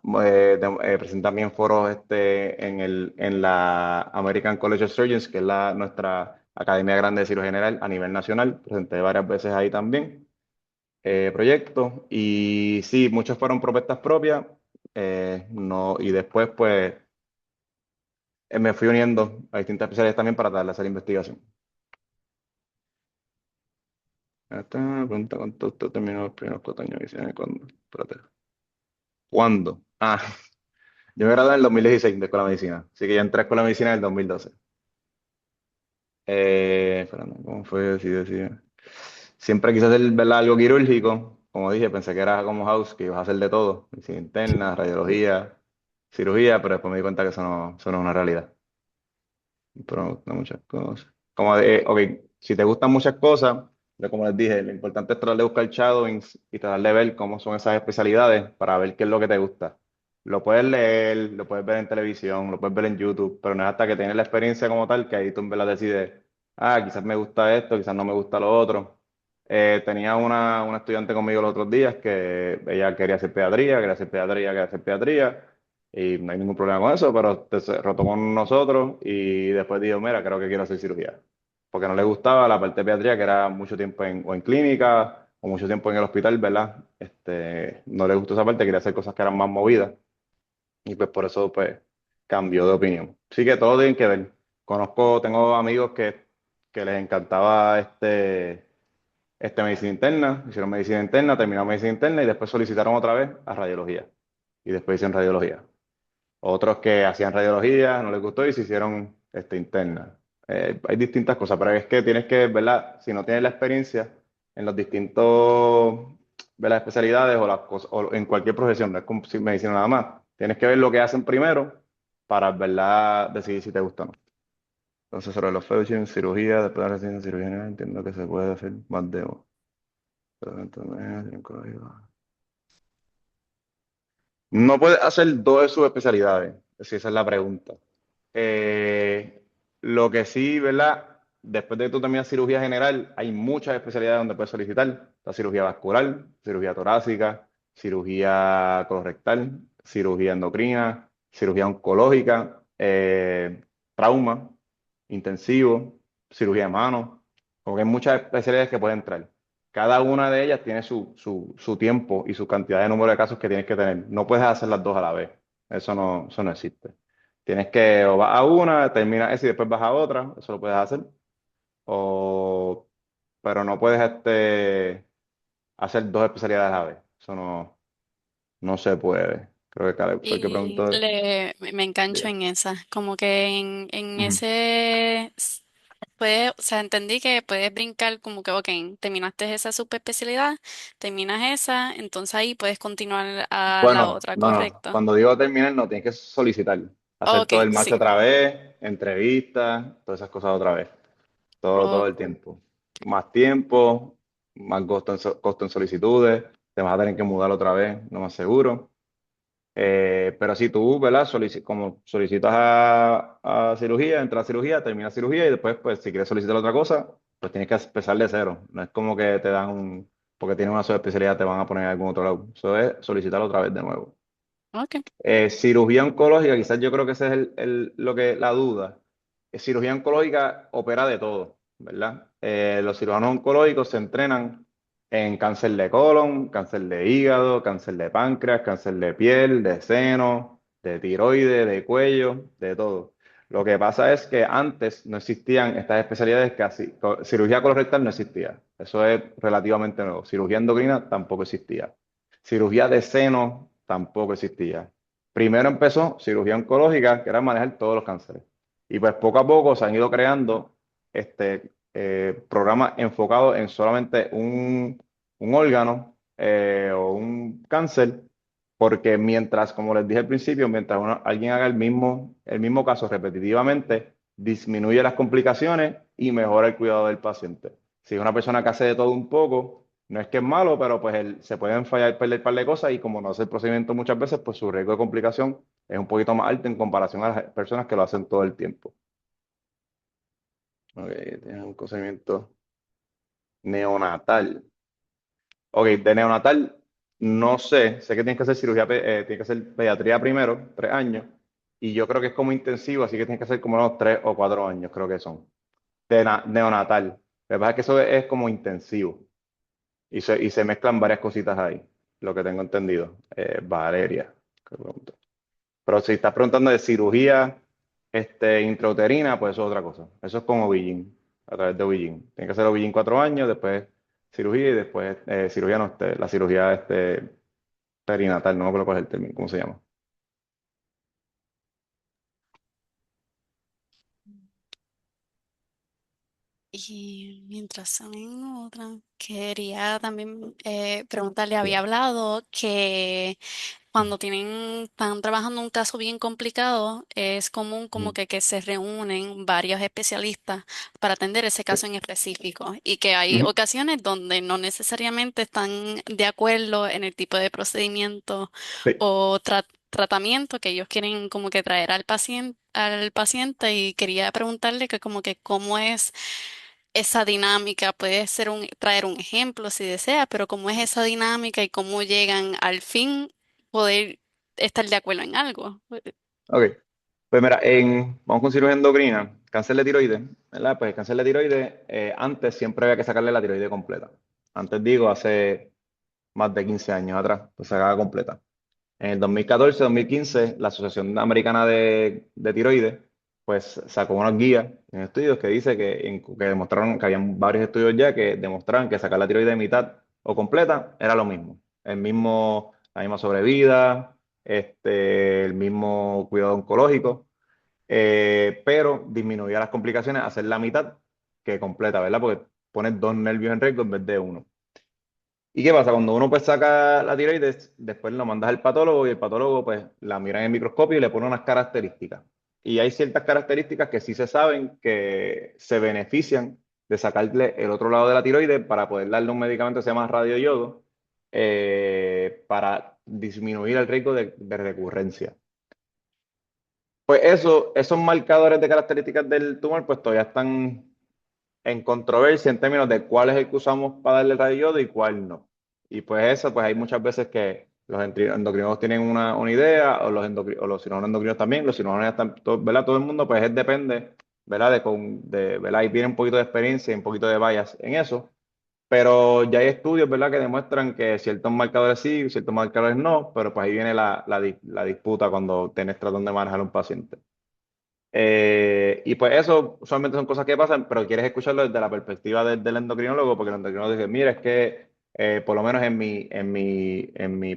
presenté también foros en la American College of Surgeons, que es nuestra academia grande de cirugía general a nivel nacional. Presenté varias veces ahí también proyectos y sí, muchos fueron propuestas propias. No, y después pues me fui uniendo a distintas especialidades también para darle a hacer investigación. Esta pregunta: ¿cuánto usted terminó los primeros 4 años de medicina? ¿Cuándo? Espérate. ¿Cuándo? Yo me gradué en el 2016 de Escuela de Medicina, así que ya entré a Escuela de Medicina en el 2012. Espérame, ¿cómo fue? Sí, decía. Siempre quise hacer, ¿verdad?, algo quirúrgico. Como dije, pensé que era como House, que ibas a hacer de todo: medicina interna, radiología, cirugía, pero después me di cuenta que eso no es una realidad. Pero me gustan muchas cosas. Como de, ok, si te gustan muchas cosas, pero como les dije, lo importante es tratar de buscar shadowings y tratar de ver cómo son esas especialidades para ver qué es lo que te gusta. Lo puedes leer, lo puedes ver en televisión, lo puedes ver en YouTube, pero no es hasta que tienes la experiencia como tal que ahí tú en verdad decides, ah, quizás me gusta esto, quizás no me gusta lo otro. Tenía una estudiante conmigo los otros días que ella quería hacer pediatría, quería hacer pediatría, quería hacer pediatría. Y no hay ningún problema con eso, pero se retomó con nosotros y después dijo, mira, creo que quiero hacer cirugía. Porque no le gustaba la parte de pediatría, que era mucho tiempo o en clínica o mucho tiempo en el hospital, ¿verdad? No le gustó esa parte, quería hacer cosas que eran más movidas y pues por eso pues cambió de opinión. Sí que todo tiene que ver. Tengo amigos que les encantaba medicina interna, hicieron medicina interna, terminaron medicina interna y después solicitaron otra vez a radiología y después hicieron radiología. Otros que hacían radiología, no les gustó y se hicieron interna. Hay distintas cosas, pero es que tienes que, ¿verdad? Si no tienes la experiencia en los distintos, ¿verdad? Especialidades o las cosas, o en cualquier profesión, no es como si medicina nada más. Tienes que ver lo que hacen primero para, ¿verdad? Decidir si te gusta o no. Entonces, sobre los fellowships en cirugía, después de la residencia en cirugía general, entiendo que se puede hacer más de uno. Pero entonces, oncología. No puedes hacer dos de sus especialidades, si esa es la pregunta. Eh, lo que sí, ¿verdad? Después de que tú terminas cirugía general, hay muchas especialidades donde puedes solicitar. La cirugía vascular, cirugía torácica, cirugía colorectal, cirugía endocrina, cirugía oncológica, trauma, intensivo, cirugía de mano. Como que hay muchas especialidades que pueden entrar. Cada una de ellas tiene su tiempo y su cantidad de número de casos que tienes que tener. No puedes hacer las dos a la vez. Eso no existe. Tienes que, o vas a una, terminas esa y después vas a otra, eso lo puedes hacer. O, pero no puedes hacer dos especialidades a la vez. Eso no se puede. Creo que Caleb fue el que Y preguntó. me engancho Yeah. en esa, como que en Ujú. ese, puedes, o sea, entendí que puedes brincar como que, ok, terminaste esa subespecialidad, terminas esa, entonces ahí puedes continuar a la Bueno, otra, no, no. ¿correcto? Cuando digo terminar, no, tienes que solicitar. Hacer Ok, todo el match sí. otra vez, entrevistas, todas esas cosas otra vez. Todo Ok. el tiempo, más costo en solicitudes, te vas a tener que mudar otra vez, no más seguro. Pero si tú, ¿verdad? Como solicitas a cirugía, entras a cirugía, terminas cirugía y después, pues, si quieres solicitar otra cosa, pues tienes que empezar de cero. No es como que te dan porque tienes una sola especialidad, te van a poner en algún otro lado. Eso es solicitar otra vez de nuevo. Ok. Cirugía oncológica, quizás yo creo que ese es la duda. Cirugía oncológica opera de todo, ¿verdad? Los cirujanos oncológicos se entrenan en cáncer de colon, cáncer de hígado, cáncer de páncreas, cáncer de piel, de seno, de tiroides, de cuello, de todo. Lo que pasa es que antes no existían estas especialidades casi. Cirugía colorectal no existía. Eso es relativamente nuevo. Cirugía endocrina tampoco existía. Cirugía de seno tampoco existía. Primero empezó cirugía oncológica, que era manejar todos los cánceres. Y pues poco a poco se han ido creando programas enfocados en solamente un órgano o un cáncer, porque mientras, como les dije al principio, mientras alguien haga el mismo caso repetitivamente, disminuye las complicaciones y mejora el cuidado del paciente. Si es una persona que hace de todo un poco, no es que es malo, pero pues se pueden fallar, perder un par de cosas y como no hace el procedimiento muchas veces, pues su riesgo de complicación es un poquito más alto en comparación a las personas que lo hacen todo el tiempo. Ok, tienes un procedimiento neonatal. Ok, de neonatal, no sé que tienes que hacer tienes que hacer pediatría primero, 3 años, y yo creo que es como intensivo, así que tienes que hacer como unos 3 o 4 años, creo que son. Neonatal. Lo que pasa es que eso es como intensivo. Y se mezclan varias cositas ahí, lo que tengo entendido. Valeria. ¿Qué pregunta? Pero si estás preguntando de cirugía intrauterina, pues eso es otra cosa. Eso es con OB-GYN, a través de OB-GYN. Tienes que hacer OB-GYN 4 años, después cirugía y después cirugía, no, la cirugía perinatal, no me acuerdo cuál es el término, ¿cómo se llama? Y mientras son en otra, quería también preguntarle, Sí. había hablado que cuando están trabajando un caso bien complicado, es común como Ujú. que se reúnen varios especialistas para atender ese Sí. caso en específico y que hay Ujú. ocasiones donde no necesariamente están de acuerdo en el tipo de procedimiento Sí. o tratamiento que ellos quieren como que traer al paciente y quería preguntarle que como que cómo es esa dinámica, puede ser traer un ejemplo si desea, pero cómo es esa dinámica y cómo llegan al fin poder estar de acuerdo en algo. Ok. Pues mira, vamos con cirugía endocrina, cáncer de tiroides, ¿verdad? Pues el cáncer de tiroides, antes siempre había que sacarle la tiroide completa. Antes digo, hace más de 15 años atrás, pues sacaba completa. En el 2014-2015, la Asociación Americana de Tiroides, pues sacó unas guías en estudios que dice que demostraron que habían varios estudios ya que demostraban que sacar la tiroide de mitad o completa era lo mismo. La misma sobrevida, el mismo cuidado oncológico, pero disminuía las complicaciones hacer la mitad que completa, ¿verdad? Porque pones dos nervios en riesgo en vez de uno. ¿Y qué pasa? Cuando uno pues saca la tiroides, después lo mandas al patólogo y el patólogo pues la mira en el microscopio y le pone unas características. Y hay ciertas características que sí se saben que se benefician de sacarle el otro lado de la tiroides para poder darle un medicamento que se llama radioyodo, para disminuir el riesgo de recurrencia. Pues esos marcadores de características del tumor pues todavía están en controversia en términos de cuál es el que usamos para darle radioyodo y cuál no. Y pues eso, pues hay muchas veces que los endocrinólogos tienen una idea, o los cirujanos endocrinos también, los cirujanos están, ¿verdad? Todo el mundo, pues depende, ¿verdad? ¿Verdad? Ahí tiene un poquito de experiencia y un poquito de bias en eso. Pero ya hay estudios, ¿verdad?, que demuestran que ciertos marcadores sí, ciertos marcadores no, pero pues ahí viene la disputa cuando tenés tratando de manejar a un paciente. Y pues eso usualmente son cosas que pasan, pero quieres escucharlo desde la perspectiva del endocrinólogo, porque el endocrinólogo dice, mira, es que por lo menos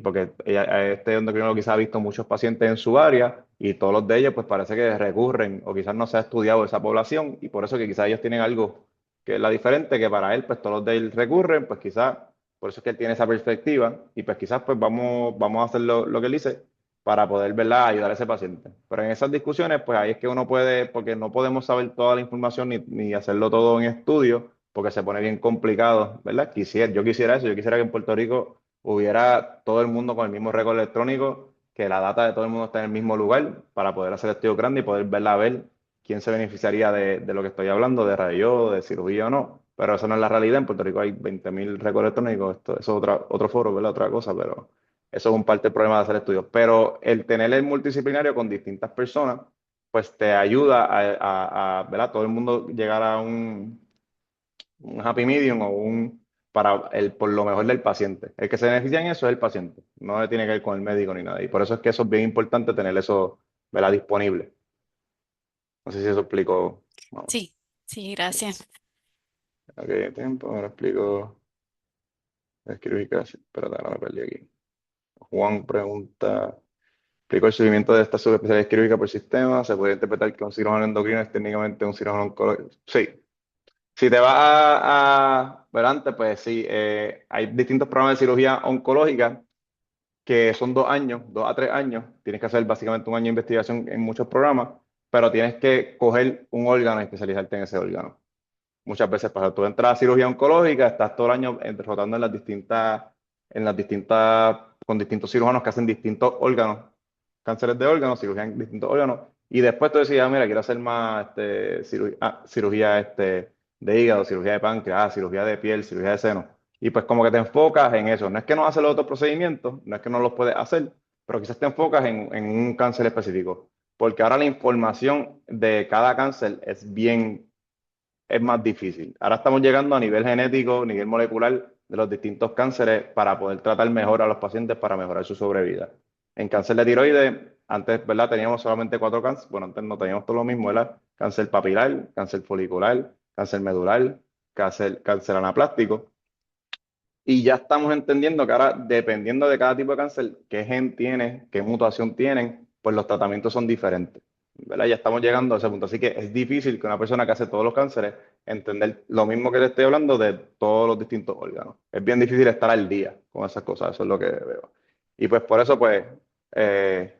porque este endocrinólogo quizás ha visto muchos pacientes en su área y todos los de ellos pues parece que recurren o quizás no se ha estudiado esa población y por eso que quizás ellos tienen algo que es la diferente, que para él pues todos los de él recurren, pues quizás por eso es que él tiene esa perspectiva y pues quizás pues vamos a hacer lo que él dice para poder, ¿verdad?, ayudar a ese paciente. Pero en esas discusiones, pues ahí es que uno puede, porque no podemos saber toda la información ni hacerlo todo en estudio, porque se pone bien complicado, ¿verdad? Yo quisiera eso, yo quisiera que en Puerto Rico hubiera todo el mundo con el mismo récord electrónico, que la data de todo el mundo esté en el mismo lugar para poder hacer estudios grandes y poder, ¿verdad?, ver quién se beneficiaría de lo que estoy hablando, de radio, de cirugía o no. Pero eso no es la realidad. En Puerto Rico hay 20.000 récords electrónicos. Eso es otro foro, ¿verdad? Otra cosa, pero eso es un parte del problema de hacer estudios. Pero el tener el multidisciplinario con distintas personas, pues te ayuda ¿verdad? Todo el mundo llegar a un happy medium por lo mejor del paciente. El que se beneficia en eso es el paciente. No le tiene que ver con el médico ni nada. Y por eso es que eso es bien importante tener eso, ¿verdad?, disponible. No sé si eso explico. Vamos. Sí, sí, gracias. Ok, tiempo, ahora explico. Escribí casi. Espérate, ahora me perdí aquí. Juan pregunta. Explico el surgimiento de esta subespecialidad quirúrgica por sistema. Se puede interpretar que un cirujano endocrino es técnicamente un cirujano oncológico. Sí. Si te vas a ver antes, pues sí, hay distintos programas de cirugía oncológica que son 2 años, 2 a 3 años. Tienes que hacer básicamente un año de investigación en muchos programas, pero tienes que coger un órgano y especializarte en ese órgano. Muchas veces pasa. Tú entras a cirugía oncológica, estás todo el año rotando con distintos cirujanos que hacen distintos órganos, cánceres de órganos, cirugía en distintos órganos, y después tú decides, mira, quiero hacer más cirugía de hígado, cirugía de páncreas, cirugía de piel, cirugía de seno. Y pues como que te enfocas en eso. No es que no haces los otros procedimientos, no es que no los puedes hacer, pero quizás te enfocas en un cáncer específico. Porque ahora la información de cada cáncer es más difícil. Ahora estamos llegando a nivel genético, nivel molecular de los distintos cánceres para poder tratar mejor a los pacientes para mejorar su sobrevida. En cáncer de tiroides, antes, ¿verdad? Teníamos solamente 4 cánceres. Bueno, antes no teníamos todo lo mismo, ¿verdad? Cáncer papilar, cáncer folicular, cáncer medular, cáncer anaplástico. Y ya estamos entendiendo que ahora, dependiendo de cada tipo de cáncer, qué gen tiene, qué mutación tienen, pues los tratamientos son diferentes. ¿verdad? Ya estamos llegando a ese punto. Así que es difícil que una persona que hace todos los cánceres entender lo mismo que te estoy hablando de todos los distintos órganos. Es bien difícil estar al día con esas cosas, eso es lo que veo. Y pues por eso, pues, eh,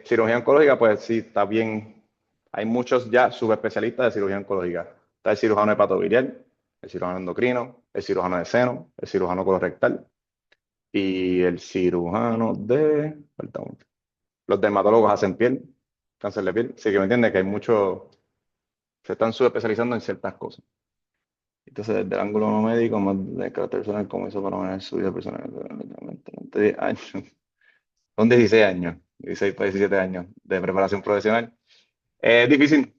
cirugía oncológica, pues sí, está bien. Hay muchos ya subespecialistas de cirugía oncológica. Está el cirujano hepatobiliar, el cirujano endocrino, el cirujano de seno, el cirujano colorectal y el cirujano de... falta uno. Los dermatólogos hacen piel, cáncer de piel. Sí que me entiende que hay muchos, se están subespecializando en ciertas cosas. Entonces, desde el ángulo no médico, más de carácter personal, como hizo para manejar su vida personal, 10 años. Son 16 años, 16 para 17 años de preparación profesional. Es difícil.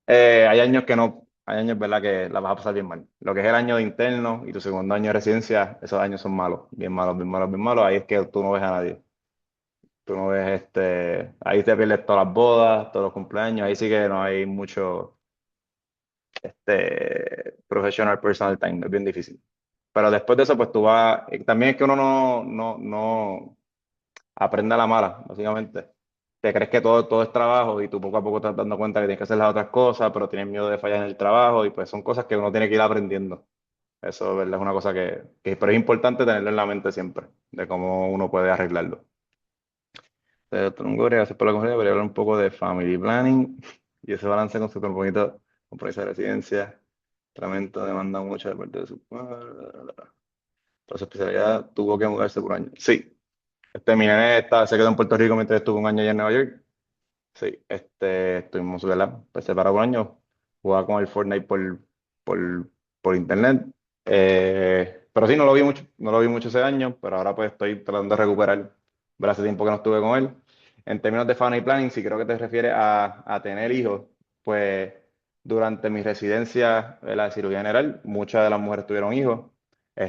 Hay años que no, hay años, ¿verdad?, que la vas a pasar bien mal. Lo que es el año de interno y tu segundo año de residencia, esos años son malos, bien malos, bien malos, bien malos. Ahí es que tú no ves a nadie. Tú no ves ahí te pierdes todas las bodas, todos los cumpleaños, ahí sí que no hay mucho professional personal time, es bien difícil. Pero después de eso, pues tú vas, también es que uno no aprende a la mala, básicamente. Te crees que todo es trabajo y tú poco a poco te estás dando cuenta que tienes que hacer las otras cosas, pero tienes miedo de fallar en el trabajo y pues son cosas que uno tiene que ir aprendiendo. Eso, ¿verdad? Es una cosa pero es importante tenerlo en la mente siempre, de cómo uno puede arreglarlo. Doctor Longoria, gracias por la conferencia. Voy a hablar un poco de family planning y ese balance con su compromiso de residencia. Tratamiento demanda mucho de parte de su padre. Por su especialidad tuvo que mudarse por año. Sí, mi nene se quedó en Puerto Rico mientras estuvo un año allá en Nueva York. Sí, estuvimos, ¿verdad? Pues separados por años. Jugaba con el Fortnite por, por internet. Pero sí, no lo vi mucho, no lo vi mucho ese año, pero ahora pues estoy tratando de recuperar, ¿verdad? Hace tiempo que no estuve con él. En términos de family planning, si creo que te refieres a tener hijos, pues durante mi residencia de la cirugía general, muchas de las mujeres tuvieron hijos. No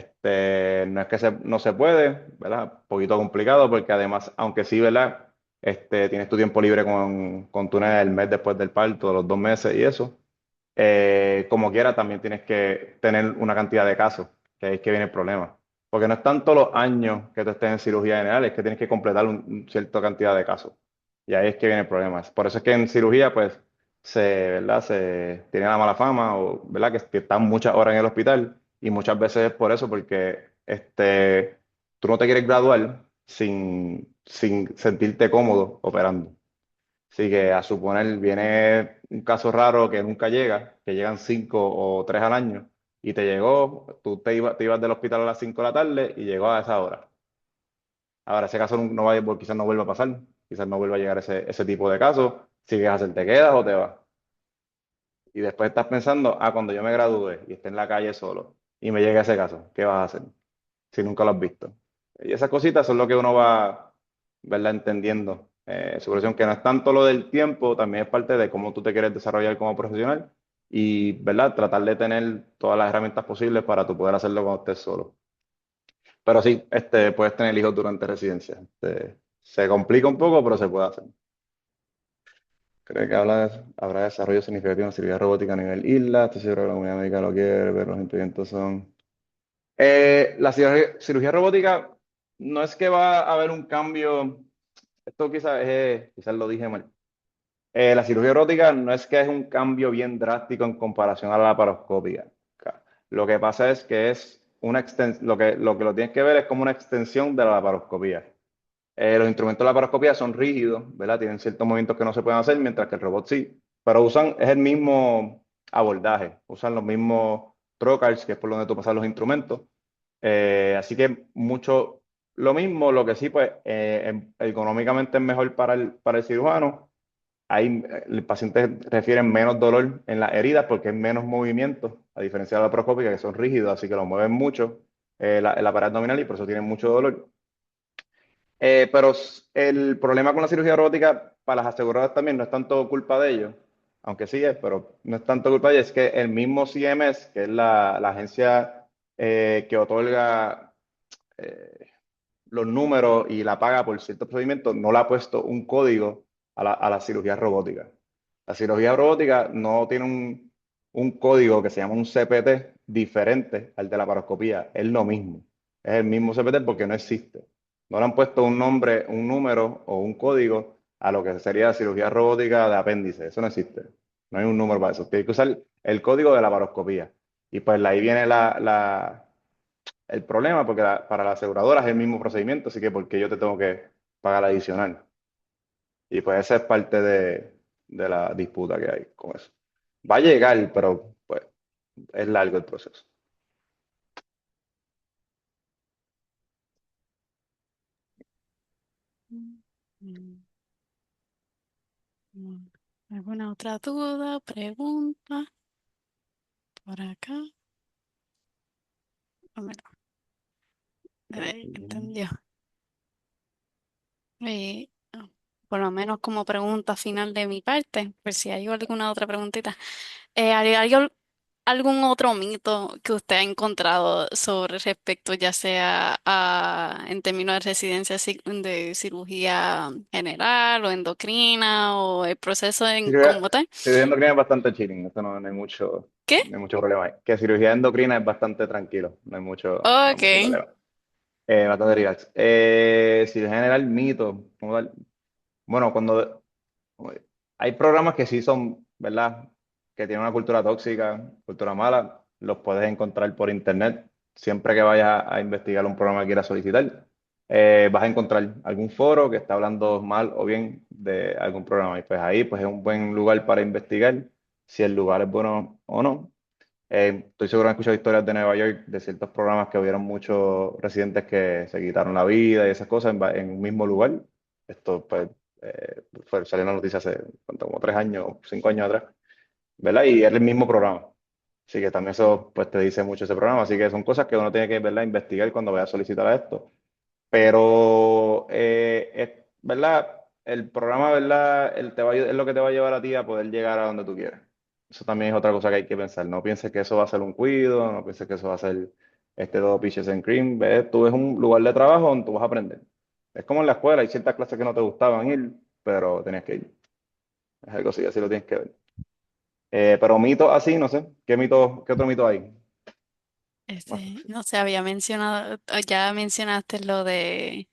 es que no se puede, ¿verdad? Un poquito complicado porque además, aunque sí, ¿verdad? Tienes tu tiempo libre con tu nena el mes después del parto, los 2 meses y eso. Como quiera, también tienes que tener una cantidad de casos, que ahí es que viene el problema. Porque no es tanto los años que tú estés en cirugía general, es que tienes que completar una cierta cantidad de casos. Y ahí es que viene el problema. Por eso es que en cirugía, pues, ¿verdad? Se tiene la mala fama, o, ¿verdad? Que están muchas horas en el hospital. Y muchas veces es por eso, porque tú no te quieres graduar sin sentirte cómodo operando. Así que a suponer, viene un caso raro que nunca llega, que llegan 5 o 3 al año, y te llegó, tú te ibas del hospital a las 5 de la tarde y llegó a esa hora. Ahora, ese caso no va, quizás no vuelva a pasar, quizás no vuelva a llegar ese tipo de casos. Si quieres hacer, te quedas o te vas. Y después estás pensando, cuando yo me gradúe y esté en la calle solo y me llegue ese caso, ¿qué vas a hacer? Si nunca lo has visto. Y esas cositas son lo que uno va, ¿verdad? Entendiendo. Su profesión, que no es tanto lo del tiempo, también es parte de cómo tú te quieres desarrollar como profesional y, ¿verdad? Tratar de tener todas las herramientas posibles para tú poder hacerlo cuando estés solo. Pero sí, puedes tener hijos durante residencia. Se complica un poco, pero se puede hacer. Creo que habrá desarrollo significativo en cirugía robótica a nivel isla. Estoy seguro que la comunidad médica lo quiere, pero los impedimentos son... La cirugía robótica no es que va a haber un cambio, esto quizás lo dije mal. La cirugía robótica no es que es un cambio bien drástico en comparación a la laparoscópica. Lo que pasa es que es una extensión, lo tienes que ver es como una extensión de la laparoscopía. Los instrumentos de laparoscopía son rígidos, ¿verdad? Tienen ciertos movimientos que no se pueden hacer, mientras que el robot sí. Pero es el mismo abordaje, usan los mismos trocars, que es por donde tú pasas los instrumentos. Así que mucho lo mismo, lo que sí, pues económicamente es mejor para el cirujano. Ahí el paciente refiere menos dolor en las heridas porque hay menos movimiento, a diferencia de la laparoscópica, que son rígidos, así que lo mueven mucho el aparato abdominal y por eso tienen mucho dolor. Pero el problema con la cirugía robótica para las aseguradoras también no es tanto culpa de ellos, aunque sí es, pero no es tanto culpa de ellos, es que el mismo CMS, que es la agencia que otorga eh, los números y la paga por ciertos procedimientos, no le ha puesto un código a la cirugía robótica. La cirugía robótica no tiene un código que se llama un CPT diferente al de la paroscopía. Es lo mismo. Es el mismo CPT porque no existe. No le han puesto un nombre, un número o un código a lo que sería cirugía robótica de apéndice. Eso no existe. No hay un número para eso. Tienes que usar el código de la laparoscopía. Y pues ahí viene el problema, porque para la aseguradora es el mismo procedimiento, así que porque yo te tengo que pagar adicional. Y pues esa es parte de la disputa que hay con eso. Va a llegar, pero pues es largo el proceso. Mm, mm, ¿Alguna otra duda, pregunta por acá? Bueno, entendió. Ah, por lo menos como pregunta final de mi parte, por si hay alguna otra preguntita. ¿Hay algún otro mito que usted ha encontrado sobre respecto, ya sea en términos de residencia de cirugía general o endocrina o el proceso en Cirugía, como tal? cirugía endocrina es bastante chilling, eso no hay ¿Qué? no hay mucho problema ahí. Que cirugía endocrina es bastante tranquilo, no hay Ok. mucho problema. Bastante relax. Cirugía general, mito, como tal. Bueno, hay programas que sí son, ¿verdad? Que tienen una cultura tóxica, cultura mala, los puedes encontrar por internet. Siempre que vayas a investigar un programa que quieras solicitar, vas a encontrar algún foro que está hablando mal o bien de algún programa. Y pues ahí pues es un buen lugar para investigar si el lugar es bueno o no. Estoy seguro que han escuchado historias de Nueva York, de ciertos programas que hubieron muchos residentes que se quitaron la vida y esas cosas en un mismo lugar. Esto pues salió en la noticia hace ¿cuánto? Como 3 años, 5 años atrás, ¿verdad? Y es el mismo programa. Así que también eso pues te dice mucho ese programa. Así que son cosas que uno tiene que, ¿verdad? Investigar cuando vaya a solicitar esto. Pero, ¿verdad? El programa, ¿verdad? Es lo que te va a llevar a ti a poder llegar a donde tú quieres. Eso también es otra cosa que hay que pensar. No pienses que eso va a ser un cuido, no pienses que eso va a ser todo peaches and cream. ¿Ves? Tú es un lugar de trabajo donde tú vas a aprender. Es como en la escuela, hay ciertas clases que no te gustaban ir, pero tenías que ir. Es algo así, así lo tienes que ver. Pero mitos así, no sé. ¿Qué otro mito hay? No sé, había mencionado, ya mencionaste lo del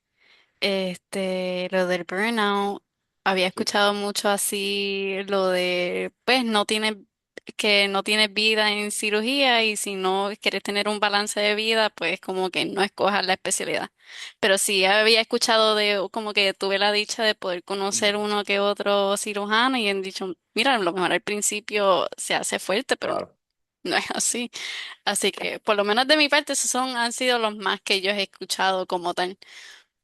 burnout. Había Sí, escuchado mucho así lo de, pues, que no tienes vida en cirugía y si no quieres tener un balance de vida, pues como que no escojas la especialidad. Pero sí había escuchado como que tuve la dicha de poder conocer uno que otro cirujano y han dicho, mira, a lo mejor al principio se hace fuerte, pero claro. no es así. Así que, por lo menos de mi parte, han sido los más que yo he escuchado como tal.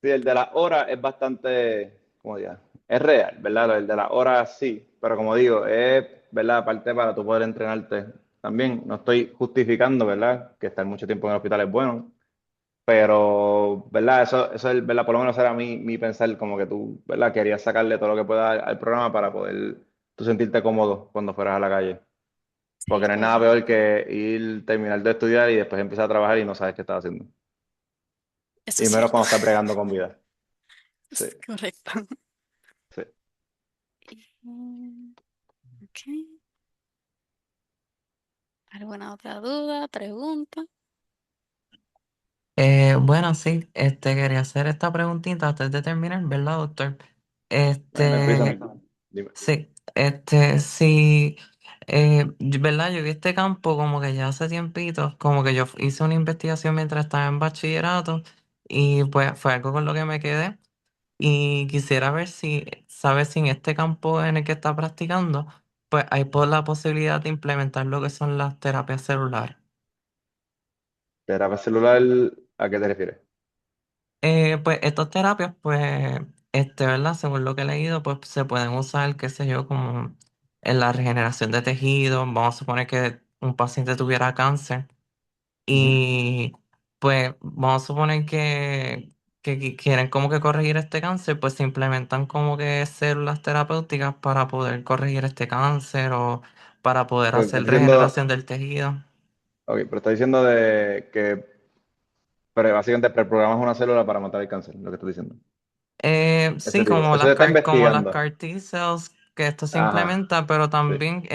Sí, el de las horas es bastante, ¿cómo diría? Es real, ¿verdad? El de las horas sí, pero como digo, es, ¿verdad? Aparte para tú poder entrenarte también. No estoy justificando, ¿verdad? Que estar mucho tiempo en el hospital es bueno, pero, ¿verdad? Eso es, ¿verdad? Por lo menos era mi pensar, como que tú, ¿verdad? Querías sacarle todo lo que pueda al programa para poder tú sentirte cómodo cuando fueras a la calle. Sí, Porque no hay nada peor que ir, terminar de estudiar y después empezar a trabajar y no sabes qué estás haciendo. eso Y es menos cierto. cuando estás bregando con vida. Sí, Es correcto. sí. Mm, ok. ¿Alguna otra duda, pregunta? Bueno, sí, quería hacer esta preguntita antes de terminar, ¿verdad, doctor? No hay prisa, Este, no. Dime. sí, sí, ¿verdad? Yo vi este campo como que ya hace tiempito, como que yo hice una investigación mientras estaba en bachillerato y pues fue algo con lo que me quedé y quisiera ver si, sabes, si en este campo en el que está practicando, pues hay por la posibilidad de implementar lo que son las terapias celulares. ¿Terapia celular a qué te refieres? Pues estas terapias, pues, ¿verdad? Según lo que he leído, pues se pueden usar, qué sé yo, como en la regeneración de tejido. Vamos a suponer que un paciente tuviera cáncer Ujú. y pues vamos a suponer que quieren como que corregir este cáncer, pues se implementan como que células terapéuticas para poder corregir este cáncer o para poder Pero estás hacer diciendo, regeneración del tejido. ok, pero estás diciendo de que básicamente preprogramas una célula para matar el cáncer, lo que estás diciendo. Ese Sí, tipo. Eso se está como las investigando. CAR T cells, que esto se Ajá, implementa, pero sí. también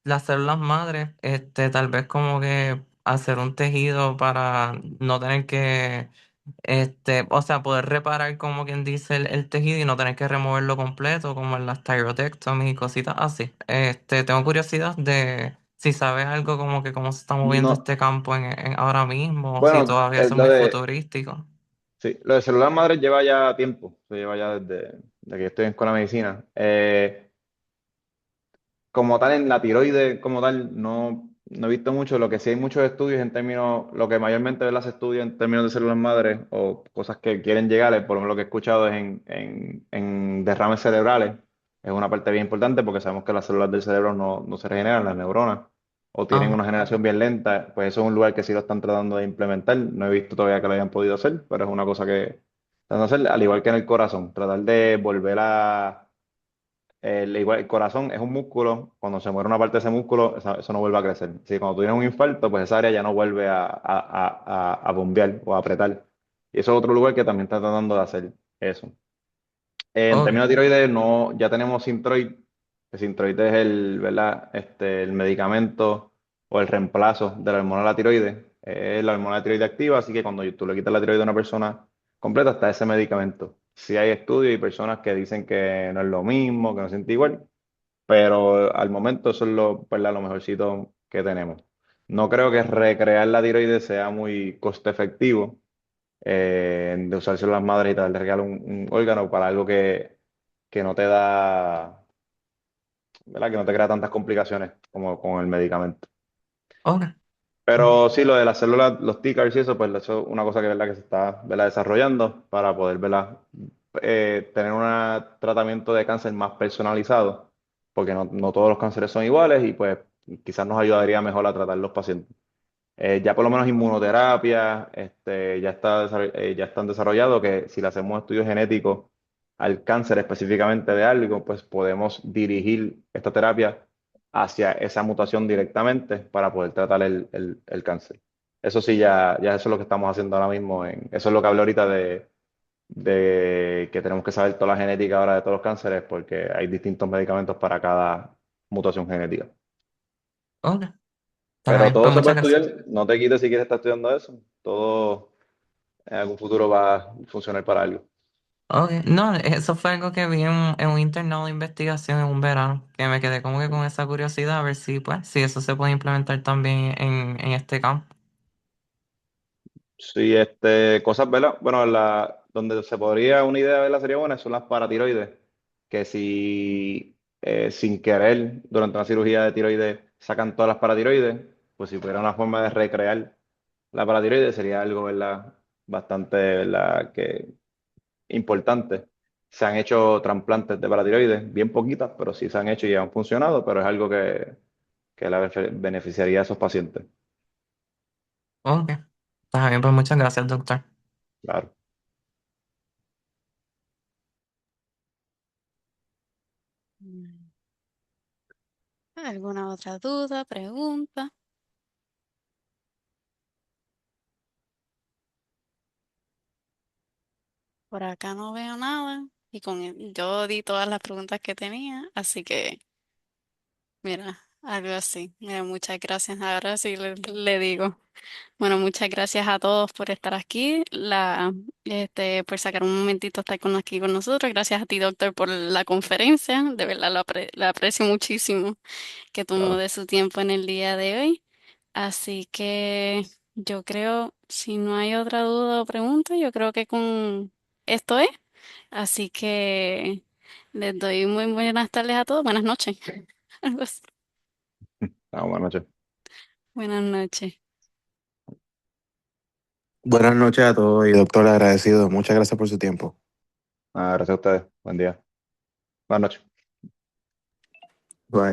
las células madres, tal vez como que hacer un tejido para no tener que O sea, poder reparar como quien dice el tejido y no tener que removerlo completo, como en las thyroidectomy y cositas así. Tengo curiosidad de si sabes algo como que cómo se está moviendo No, este campo ahora mismo, o si bueno, todavía eso es lo muy de, futurístico. sí, lo de células madres lleva ya tiempo, se lleva ya desde que estoy en escuela de medicina. Como tal, en la tiroides, como tal, no he visto mucho. Lo que sí hay muchos estudios en términos, lo que mayormente ¿verdad? Se estudia en términos de células madres o cosas que quieren llegar, por lo menos lo que he escuchado es en derrames cerebrales. Es una parte bien importante porque sabemos que las células del cerebro no se regeneran, las neuronas, o tienen Ah, una generación bien lenta. Pues eso es un lugar que sí lo están tratando de implementar. No he visto todavía que lo hayan podido hacer, pero es una cosa que están hacer, al igual que en el corazón, tratar de volver a igual, el corazón es un músculo, cuando se muere una parte de ese músculo, eso no vuelve a crecer. Si cuando tú tienes un infarto, pues esa área ya no vuelve a bombear o a apretar. Y eso es otro lugar que también está tratando de hacer eso. En ok. términos de tiroides, no, ya tenemos Synthroid. El Synthroid es ¿verdad? El medicamento o el reemplazo de la hormona de la tiroides. Es la hormona de tiroides activa, así que cuando tú le quitas la tiroides a una persona completa, está ese medicamento. Sí hay estudios y personas que dicen que no es lo mismo, que no se siente igual, pero al momento eso es ¿verdad? Lo mejorcito que tenemos. No creo que recrear la tiroides sea muy coste efectivo de usar células madres y tal, de regalar un órgano para algo que no te da, ¿verdad? Que no te crea tantas complicaciones como con el medicamento. Ok. Ok. Pero sí, lo de las células, los T-CARs y eso, pues eso es una cosa que, ¿verdad? Que se está, ¿verdad? Desarrollando para poder, ¿verdad? Tener un tratamiento de cáncer más personalizado, porque no todos los cánceres son iguales y pues quizás nos ayudaría mejor a tratar los pacientes. Ya por lo menos inmunoterapia, ya están desarrollados que si le hacemos estudios genéticos al cáncer específicamente de algo, pues podemos dirigir esta terapia hacia esa mutación directamente para poder tratar el cáncer. Eso sí, ya eso es lo que estamos haciendo ahora mismo. Eso es lo que hablé ahorita de que tenemos que saber toda la genética ahora de todos los cánceres porque hay distintos medicamentos para cada mutación genética. Ok. Está Pero bien, todo pues se muchas puede gracias. estudiar, no te quites si quieres estar estudiando eso. Todo en algún futuro va a funcionar para algo. Ok. No, eso fue algo que vi en un internado de investigación en un verano, que me quedé como que con esa curiosidad a ver si, pues, si eso se puede implementar también en este campo. Sí, cosas, ¿verdad? Bueno, donde se podría una idea de la sería buena son las paratiroides, que si sin querer durante una cirugía de tiroides sacan todas las paratiroides, pues si hubiera una forma de recrear la paratiroides sería algo, ¿verdad? Bastante, ¿verdad? Que importante. Se han hecho trasplantes de paratiroides, bien poquitas, pero sí se han hecho y han funcionado, pero es algo que beneficiaría a esos pacientes. Ok. Está bien, pues muchas gracias, doctor. Claro. Mm. ¿Alguna otra duda, pregunta? Por acá no veo nada. Y yo di todas las preguntas que tenía, así que, mira, algo así. Mira, muchas gracias. Ahora sí le digo. Bueno, muchas gracias a todos por estar aquí, por sacar un momentito estar aquí con nosotros. Gracias a ti, doctor, por la conferencia. De verdad la aprecio muchísimo que tomó Claro. de su tiempo en el día de hoy. Así que yo creo, si no hay otra duda o pregunta, yo creo que con esto es. Así que les doy muy buenas tardes a todos. Buenas noches. Algo así. Buenas noches. Buenas noches. Buenas noches a todos y doctor agradecido. Muchas gracias por su tiempo. Gracias a ustedes. Buen día. Buenas noches.